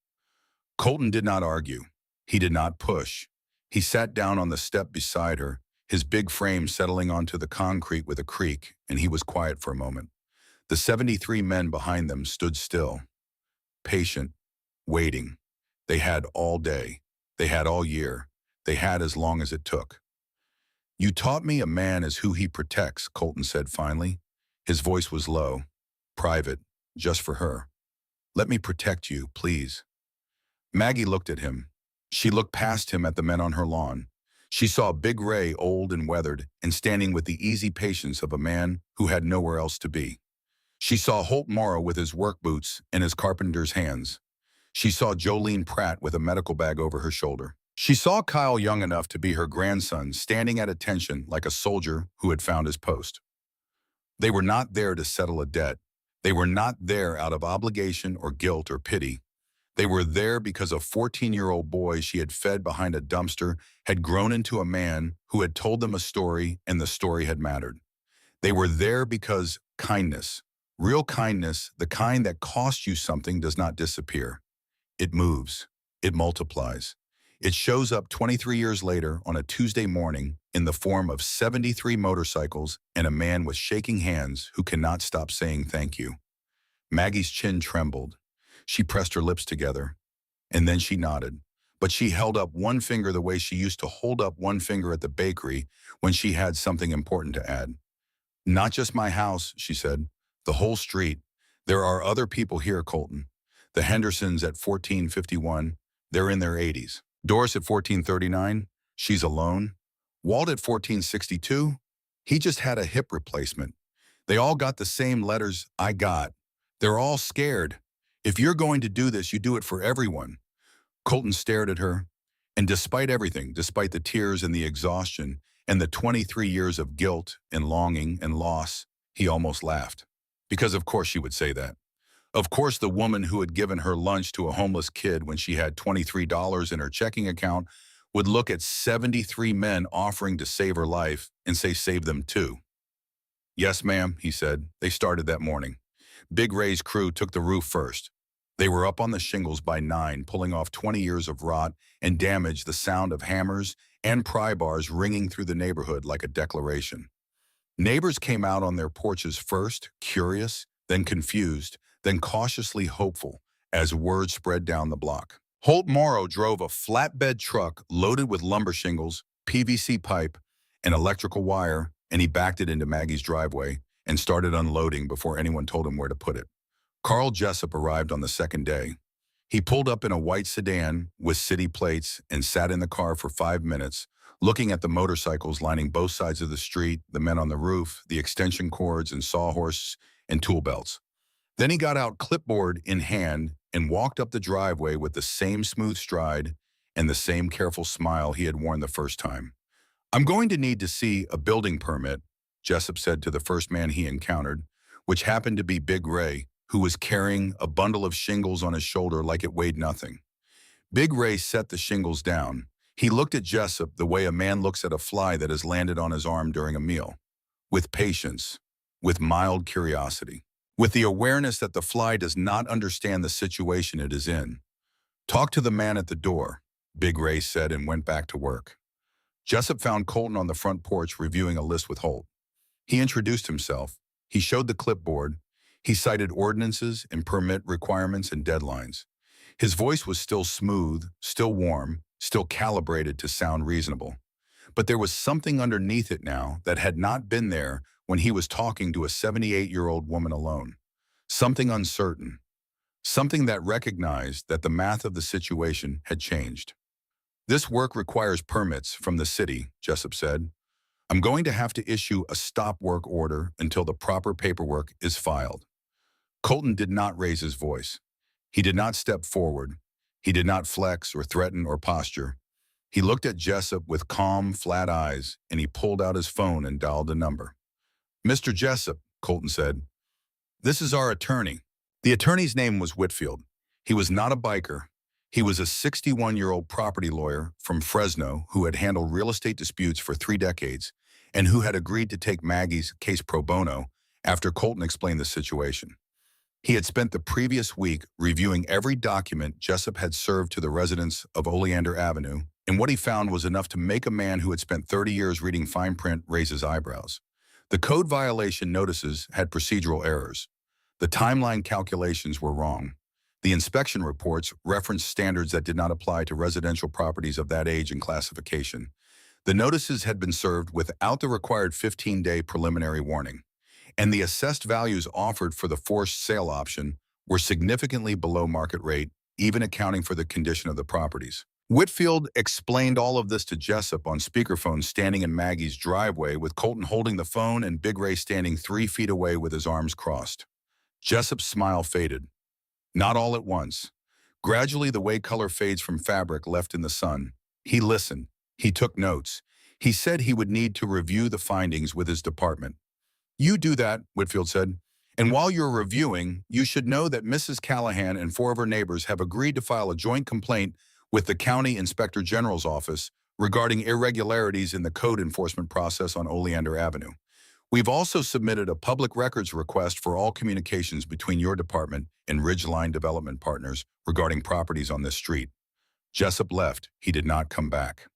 Colton did not argue. He did not push. He sat down on the step beside her, his big frame settling onto the concrete with a creak, and he was quiet for a moment. The 73 men behind them stood still, patient, waiting. They had all day. They had all year. They had as long as it took. You taught me a man is who he protects, Colton said finally. His voice was low, private, just for her. Let me protect you, please. Maggie looked at him. She looked past him at the men on her lawn. She saw Big Ray, old and weathered, and standing with the easy patience of a man who had nowhere else to be. She saw Holt Morrow with his work boots and his carpenter's hands. She saw Jolene Pratt with a medical bag over her shoulder. She saw Kyle, young enough to be her grandson, standing at attention like a soldier who had found his post. They were not there to settle a debt. They were not there out of obligation or guilt or pity. They were there because a 14-year-old boy she had fed behind a dumpster had grown into a man who had told them a story, and the story had mattered. They were there because kindness, real kindness, the kind that costs you something, does not disappear. It moves. It multiplies. It shows up 23 years later on a Tuesday morning in the form of 73 motorcycles and a man with shaking hands who cannot stop saying thank you. Maggie's chin trembled. She pressed her lips together, and then she nodded. But she held up one finger the way she used to hold up one finger at the bakery when she had something important to add. Not just my house, she said. The whole street. There are other people here, Colton. The Hendersons at 1451, they're in their 80s. Doris at 1439, she's alone. Walt at 1462, he just had a hip replacement. They all got the same letters I got. They're all scared. If you're going to do this, you do it for everyone. Colton stared at her, and despite everything, despite the tears and the exhaustion and the 23 years of guilt and longing and loss, he almost laughed. Because of course she would say that. Of course the woman who had given her lunch to a homeless kid when she had $23 in her checking account would look at 73 men offering to save her life and say save them too. Yes, ma'am, he said. They started that morning. Big Ray's crew took the roof first. They were up on the shingles by 9, pulling off 20 years of rot and damage, the sound of hammers and pry bars ringing through the neighborhood like a declaration. Neighbors came out on their porches first, curious, then confused, then cautiously hopeful, as word spread down the block. Holt Morrow drove a flatbed truck loaded with lumber shingles, PVC pipe, and electrical wire, and he backed it into Maggie's driveway and started unloading before anyone told him where to put it. Carl Jessup arrived on the second day. He pulled up in a white sedan with city plates and sat in the car for 5 minutes, looking at the motorcycles lining both sides of the street, the men on the roof, the extension cords and sawhorses and tool belts. Then he got out clipboard in hand and walked up the driveway with the same smooth stride and the same careful smile he had worn the first time. "I'm going to need to see a building permit," Jessup said to the first man he encountered, which happened to be Big Ray, who was carrying a bundle of shingles on his shoulder like it weighed nothing. Big Ray set the shingles down. He looked at Jessup the way a man looks at a fly that has landed on his arm during a meal, with patience, with mild curiosity, with the awareness that the fly does not understand the situation it is in. "Talk to the man at the door," Big Ray said and went back to work. Jessup found Colton on the front porch reviewing a list with Holt. He introduced himself. He showed the clipboard. He cited ordinances and permit requirements and deadlines. His voice was still smooth, still warm, still calibrated to sound reasonable. But there was something underneath it now that had not been there when he was talking to a 78-year-old woman alone. Something uncertain. Something that recognized that the math of the situation had changed. "This work requires permits from the city," Jessup said. "I'm going to have to issue a stop work order until the proper paperwork is filed." Colton did not raise his voice. He did not step forward. He did not flex or threaten or posture. He looked at Jessup with calm, flat eyes, and he pulled out his phone and dialed a number. "Mr. Jessup," Colton said, "this is our attorney." The attorney's name was Whitfield. He was not a biker. He was a 61-year-old property lawyer from Fresno who had handled real estate disputes for 3 decades and who had agreed to take Maggie's case pro bono after Colton explained the situation. He had spent the previous week reviewing every document Jessup had served to the residents of Oleander Avenue, and what he found was enough to make a man who had spent 30 years reading fine print raise his eyebrows. The code violation notices had procedural errors. The timeline calculations were wrong. The inspection reports referenced standards that did not apply to residential properties of that age and classification. The notices had been served without the required 15-day preliminary warning, and the assessed values offered for the forced sale option were significantly below market rate, even accounting for the condition of the properties. Whitfield explained all of this to Jessup on speakerphone standing in Maggie's driveway with Colton holding the phone and Big Ray standing 3 feet away with his arms crossed. Jessup's smile faded. Not all at once. Gradually, the way color fades from fabric left in the sun. He listened. He took notes. He said he would need to review the findings with his department. "You do that," Whitfield said. "And while you're reviewing, you should know that Mrs. Callahan and 4 of her neighbors have agreed to file a joint complaint with the County Inspector General's office regarding irregularities in the code enforcement process on Oleander Avenue. We've also submitted a public records request for all communications between your department and Ridgeline Development Partners regarding properties on this street." Jessup left. He did not come back.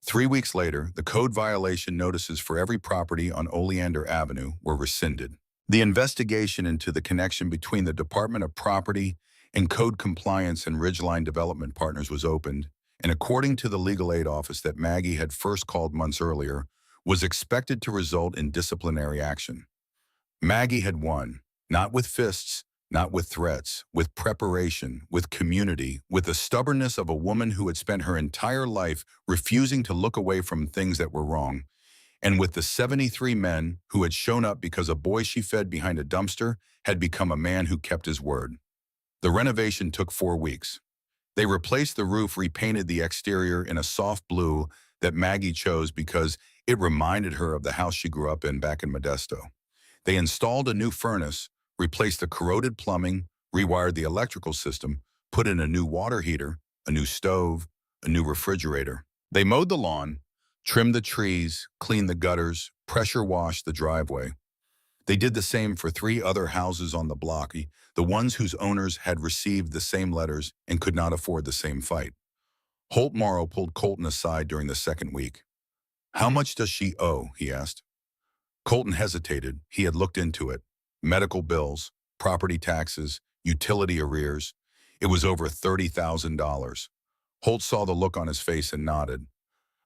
3 weeks later, the code violation notices for every property on Oleander Avenue were rescinded. The investigation into the connection between the Department of Property and Code Compliance and Ridgeline Development Partners was opened, and according to the legal aid office that Maggie had first called months earlier, was expected to result in disciplinary action. Maggie had won, not with fists, not with threats, with preparation, with community, with the stubbornness of a woman who had spent her entire life refusing to look away from things that were wrong, and with the 73 men who had shown up because a boy she fed behind a dumpster had become a man who kept his word. The renovation took 4 weeks. They replaced the roof, repainted the exterior in a soft blue that Maggie chose because it reminded her of the house she grew up in back in Modesto. They installed a new furnace, replaced the corroded plumbing, rewired the electrical system, put in a new water heater, a new stove, a new refrigerator. They mowed the lawn, trimmed the trees, cleaned the gutters, pressure washed the driveway. They did the same for 3 other houses on the block, the ones whose owners had received the same letters and could not afford the same fight. Holt Morrow pulled Colton aside during the second week. "How much does she owe?" he asked. Colton hesitated. He had looked into it. Medical bills, property taxes, utility arrears. It was over $30,000. Holt saw the look on his face and nodded.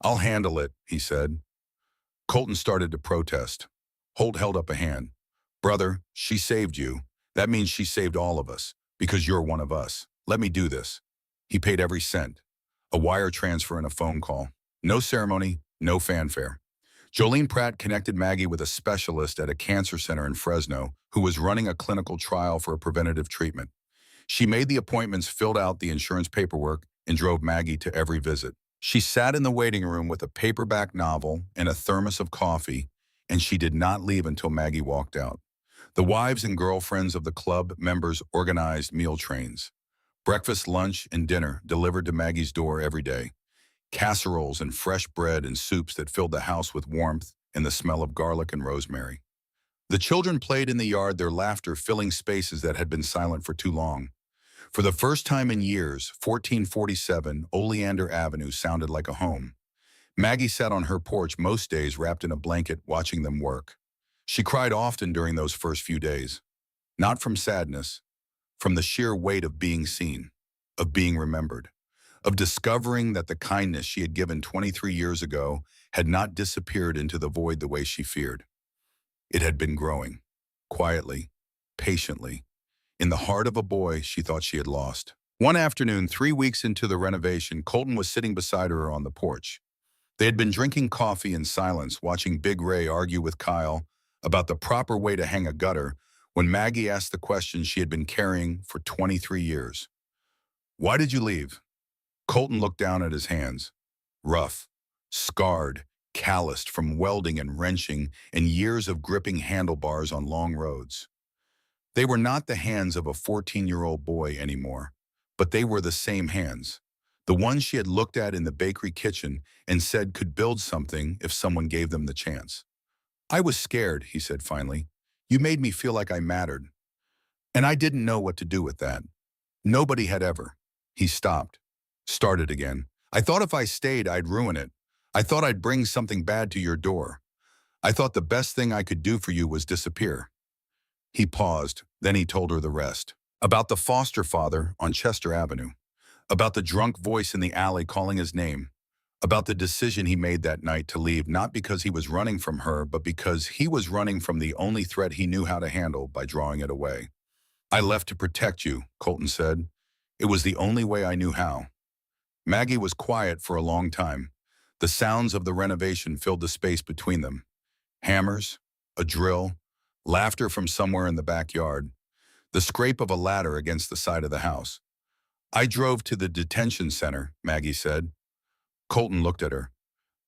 "I'll handle it," he said. Colton started to protest. Holt held up a hand. "Brother, she saved you. That means she saved all of us, because you're one of us. Let me do this." He paid every cent. A wire transfer and a phone call. No ceremony, no fanfare. Jolene Pratt connected Maggie with a specialist at a cancer center in Fresno who was running a clinical trial for a preventative treatment. She made the appointments, filled out the insurance paperwork, and drove Maggie to every visit. She sat in the waiting room with a paperback novel and a thermos of coffee, and she did not leave until Maggie walked out. The wives and girlfriends of the club members organized meal trains. Breakfast, lunch, and dinner delivered to Maggie's door every day. Casseroles and fresh bread and soups that filled the house with warmth and the smell of garlic and rosemary. The children played in the yard, their laughter filling spaces that had been silent for too long. For the first time in years, 1447 Oleander Avenue sounded like a home. Maggie sat on her porch most days wrapped in a blanket watching them work. She cried often during those first few days. Not from sadness, from the sheer weight of being seen, of being remembered, of discovering that the kindness she had given 23 years ago had not disappeared into the void the way she feared. It had been growing, quietly, patiently, in the heart of a boy she thought she had lost. One afternoon, 3 weeks into the renovation, Colton was sitting beside her on the porch. They had been drinking coffee in silence, watching Big Ray argue with Kyle about the proper way to hang a gutter when Maggie asked the question she had been carrying for 23 years. "Why did you leave?" Colton looked down at his hands. Rough, scarred, calloused from welding and wrenching and years of gripping handlebars on long roads. They were not the hands of a 14-year-old boy anymore, but they were the same hands. The ones she had looked at in the bakery kitchen and said could build something if someone gave them the chance. "I was scared," he said finally. "You made me feel like I mattered. And I didn't know what to do with that. Nobody had ever." He stopped, started again. "I thought if I stayed, I'd ruin it. I thought I'd bring something bad to your door. I thought the best thing I could do for you was disappear." He paused, then he told her the rest. About the foster father on Chester Avenue. About the drunk voice in the alley calling his name. About the decision he made that night to leave, not because he was running from her, but because he was running from the only threat he knew how to handle by drawing it away. "I left to protect you," Colton said. "It was the only way I knew how." Maggie was quiet for a long time. The sounds of the renovation filled the space between them. Hammers, a drill, laughter from somewhere in the backyard, the scrape of a ladder against the side of the house. "I drove to the detention center," Maggie said. Colton looked at her.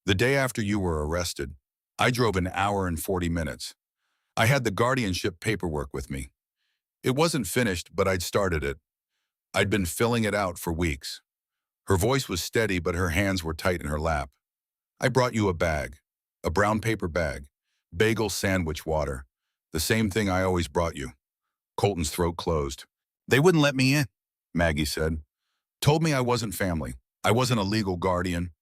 "The day after you were arrested, I drove an hour and 40 minutes. I had the guardianship paperwork with me. It wasn't finished, but I'd started it. I'd been filling it out for weeks." Her voice was steady, but her hands were tight in her lap. "I brought you a bag, a brown paper bag, bagel, sandwich, water. The same thing I always brought you." Colton's throat closed. "They wouldn't let me in," Maggie said. "Told me I wasn't family. I wasn't a legal guardian.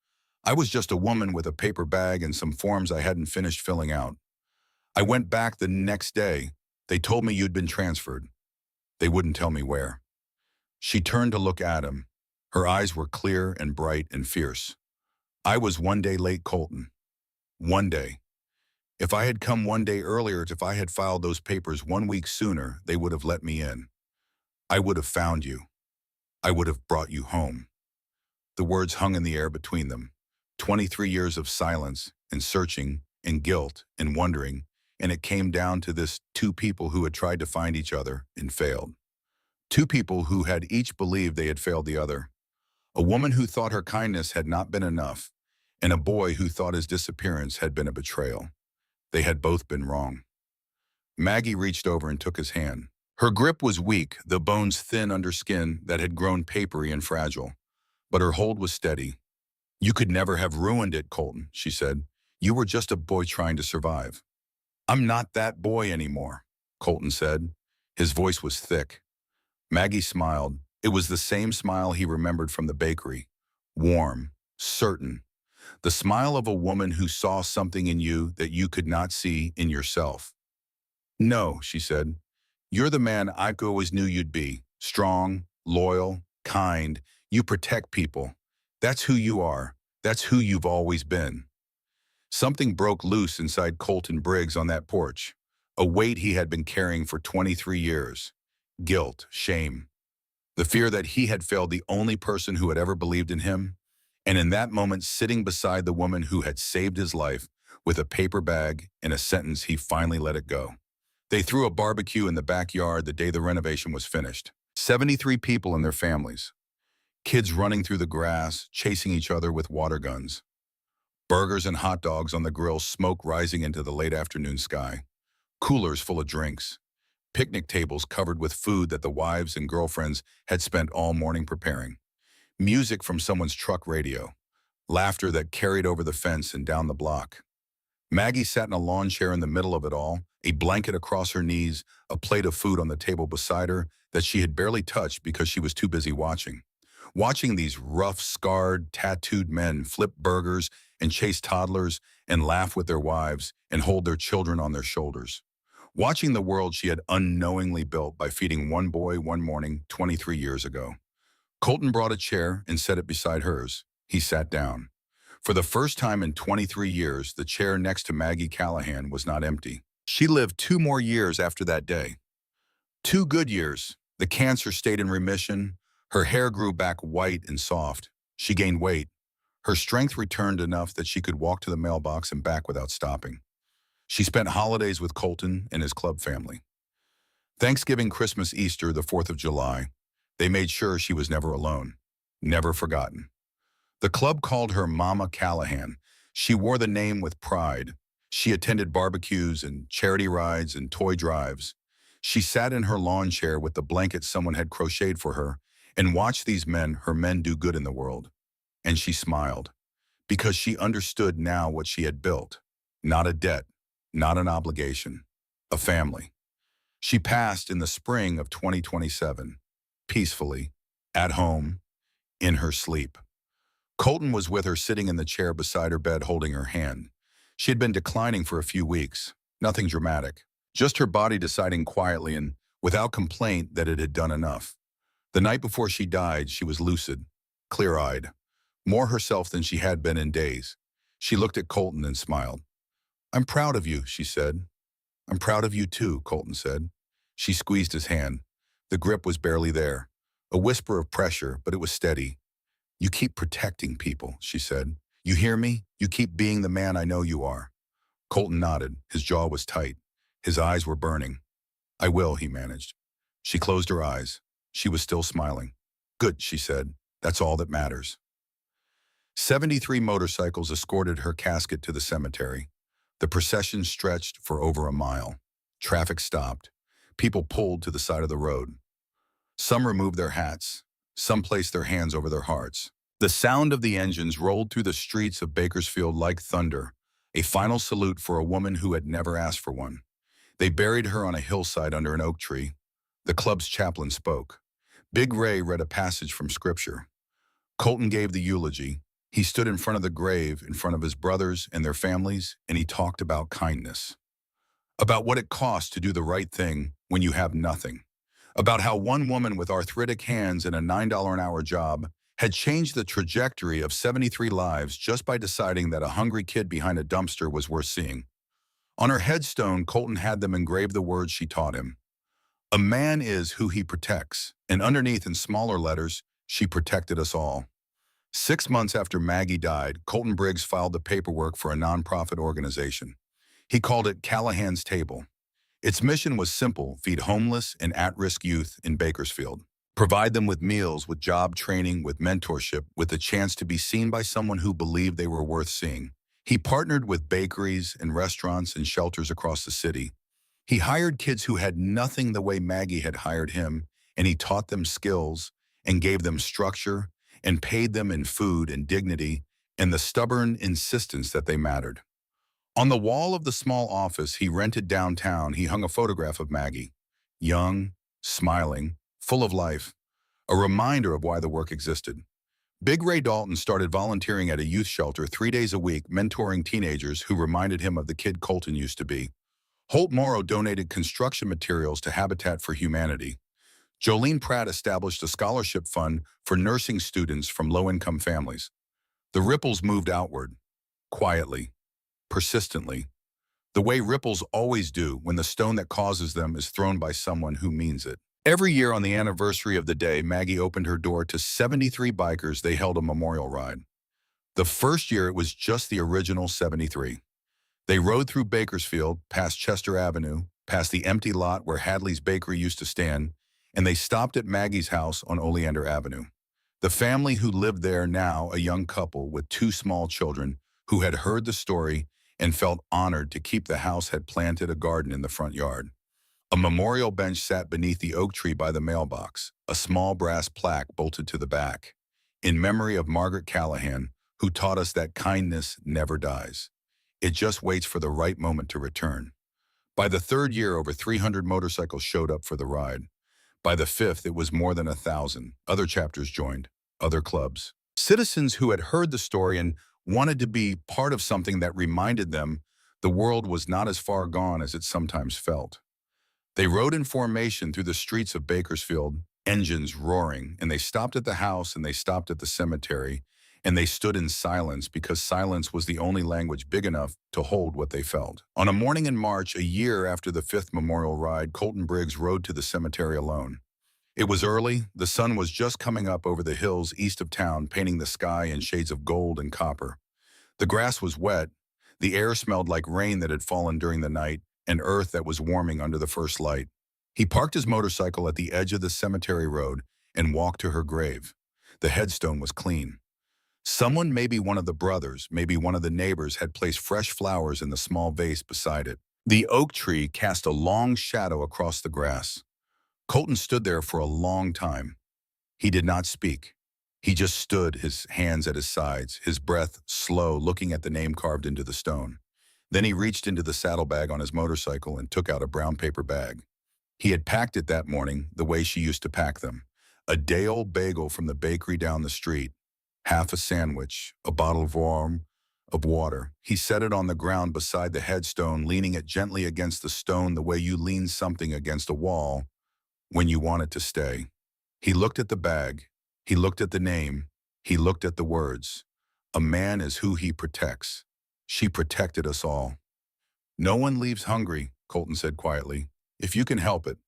I was just a woman with a paper bag and some forms I hadn't finished filling out. I went back the next day. They told me you'd been transferred. They wouldn't tell me where." She turned to look at him. Her eyes were clear and bright and fierce. "I was one day late, Colton. One day. If I had come one day earlier, if I had filed those papers 1 week sooner, they would have let me in. I would have found you. I would have brought you home." The words hung in the air between them. 23 years of silence and searching and guilt and wondering, and it came down to this: two people who had tried to find each other and failed. Two people who had each believed they had failed the other. A woman who thought her kindness had not been enough, and a boy who thought his disappearance had been a betrayal. They had both been wrong. Maggie reached over and took his hand. Her grip was weak, the bones thin under skin that had grown papery and fragile. But her hold was steady. "You could never have ruined it, Colton," she said. "You were just a boy trying to survive." "I'm not that boy anymore," Colton said. His voice was thick. Maggie smiled. It was the same smile he remembered from the bakery. Warm, certain. The smile of a woman who saw something in you that you could not see in yourself. "No," she said. "You're the man I always knew you'd be. Strong, loyal, kind. You protect people. That's who you are. That's who you've always been. Something broke loose inside Colton Briggs on that porch, a weight he had been carrying for 23 years. Guilt, shame, the fear that he had failed the only person who had ever believed in him. And in that moment, sitting beside the woman who had saved his life with a paper bag and a sentence, he finally let it go. They threw a barbecue in the backyard the day the renovation was finished. 73 people and their families. Kids running through the grass, chasing each other with water guns. Burgers and hot dogs on the grill, smoke rising into the late afternoon sky. Coolers full of drinks. Picnic tables covered with food that the wives and girlfriends had spent all morning preparing. Music from someone's truck radio. Laughter that carried over the fence and down the block. Maggie sat in a lawn chair in the middle of it all, a blanket across her knees, a plate of food on the table beside her that she had barely touched because she was too busy watching. Watching these rough, scarred, tattooed men flip burgers and chase toddlers and laugh with their wives and hold their children on their shoulders. Watching the world she had unknowingly built by feeding one boy one morning 23 years ago. Colton brought a chair and set it beside hers. He sat down. For the first time in 23 years, the chair next to Maggie Callahan was not empty. She lived 2 more years after that day. 2 good years. The cancer stayed in remission. Her hair grew back white and soft. She gained weight. Her strength returned enough that she could walk to the mailbox and back without stopping. She spent holidays with Colton and his club family. Thanksgiving, Christmas, Easter, the 4th of July. They made sure she was never alone, never forgotten. The club called her Mama Callahan. She wore the name with pride. She attended barbecues and charity rides and toy drives. She sat in her lawn chair with the blanket someone had crocheted for her and watched these men, her men, do good in the world. And she smiled, because she understood now what she had built. Not a debt, not an obligation, a family. She passed in the spring of 2027, peacefully, at home, in her sleep. Colton was with her sitting in the chair beside her bed holding her hand. She had been declining for a few weeks, nothing dramatic, just her body deciding quietly and without complaint that it had done enough. The night before she died, she was lucid, clear-eyed, more herself than she had been in days. She looked at Colton and smiled. "I'm proud of you," she said. "I'm proud of you too," Colton said. She squeezed his hand. The grip was barely there. A whisper of pressure, but it was steady. "You keep protecting people," she said. "You hear me? You keep being the man I know you are." Colton nodded. His jaw was tight. His eyes were burning. "I will," he managed. She closed her eyes. She was still smiling. "Good," she said. "That's all that matters." 73 motorcycles escorted her casket to the cemetery. The procession stretched for over a mile. Traffic stopped. People pulled to the side of the road. Some removed their hats. Some placed their hands over their hearts. The sound of the engines rolled through the streets of Bakersfield like thunder, a final salute for a woman who had never asked for one. They buried her on a hillside under an oak tree. The club's chaplain spoke. Big Ray read a passage from Scripture. Colton gave the eulogy. He stood in front of the grave, in front of his brothers and their families, and he talked about kindness. About what it costs to do the right thing when you have nothing. About how one woman with arthritic hands and a $9 an hour job had changed the trajectory of 73 lives just by deciding that a hungry kid behind a dumpster was worth seeing. On her headstone, Colton had them engrave the words she taught him. "A man is who he protects," and underneath in smaller letters, "She protected us all." 6 months after Maggie died, Colton Briggs filed the paperwork for a nonprofit organization. He called it Callahan's Table. Its mission was simple: feed homeless and at-risk youth in Bakersfield. Provide them with meals, with job training, with mentorship, with the chance to be seen by someone who believed they were worth seeing. He partnered with bakeries and restaurants and shelters across the city. He hired kids who had nothing the way Maggie had hired him, and he taught them skills and gave them structure and paid them in food and dignity and the stubborn insistence that they mattered. On the wall of the small office he rented downtown, he hung a photograph of Maggie, young, smiling, full of life, a reminder of why the work existed. Big Ray Dalton started volunteering at a youth shelter 3 days a week, mentoring teenagers who reminded him of the kid Colton used to be. Holt Morrow donated construction materials to Habitat for Humanity. Jolene Pratt established a scholarship fund for nursing students from low-income families. The ripples moved outward, quietly, persistently, the way ripples always do when the stone that causes them is thrown by someone who means it. Every year on the anniversary of the day Maggie opened her door to 73 bikers, they held a memorial ride. The first year it was just the original 73. They rode through Bakersfield, past Chester Avenue, past the empty lot where Hadley's Bakery used to stand, and they stopped at Maggie's house on Oleander Avenue. The family who lived there, now a young couple with two small children, who had heard the story and felt honored to keep the house, had planted a garden in the front yard. A memorial bench sat beneath the oak tree by the mailbox, a small brass plaque bolted to the back, in memory of Margaret Callahan, who taught us that kindness never dies. It just waits for the right moment to return. By the third year, over 300 motorcycles showed up for the ride. By the fifth, it was more than 1,000. Other chapters joined, other clubs. Citizens who had heard the story and wanted to be part of something that reminded them the world was not as far gone as it sometimes felt. They rode in formation through the streets of Bakersfield, engines roaring, and they stopped at the house and they stopped at the cemetery, and they stood in silence because silence was the only language big enough to hold what they felt. On a morning in March, a year after the fifth memorial ride, Colton Briggs rode to the cemetery alone. It was early, the sun was just coming up over the hills east of town, painting the sky in shades of gold and copper. The grass was wet, the air smelled like rain that had fallen during the night, and earth that was warming under the first light. He parked his motorcycle at the edge of the cemetery road and walked to her grave. The headstone was clean. Someone, maybe one of the brothers, maybe one of the neighbors, had placed fresh flowers in the small vase beside it. The oak tree cast a long shadow across the grass. Colton stood there for a long time. He did not speak. He just stood, his hands at his sides, his breath slow, looking at the name carved into the stone. Then he reached into the saddlebag on his motorcycle and took out a brown paper bag. He had packed it that morning the way she used to pack them. A day-old bagel from the bakery down the street, half a sandwich, a bottle of water. He set it on the ground beside the headstone, leaning it gently against the stone the way you lean something against a wall when you want it to stay. He looked at the bag. He looked at the name. He looked at the words. A man is who he protects. She protected us all. No one leaves hungry, Colton said quietly, if you can help it.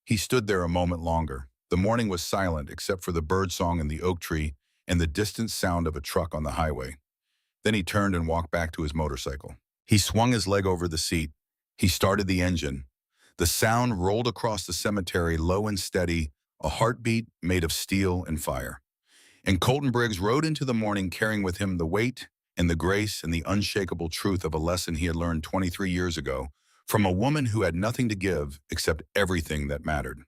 He stood there a moment longer. The morning was silent except for the birdsong in the oak tree and the distant sound of a truck on the highway. Then he turned and walked back to his motorcycle. He swung his leg over the seat. He started the engine. The sound rolled across the cemetery, low and steady, a heartbeat made of steel and fire. And Colton Briggs rode into the morning carrying with him the weight and the grace and the unshakable truth of a lesson he had learned 23 years ago from a woman who had nothing to give except everything that mattered.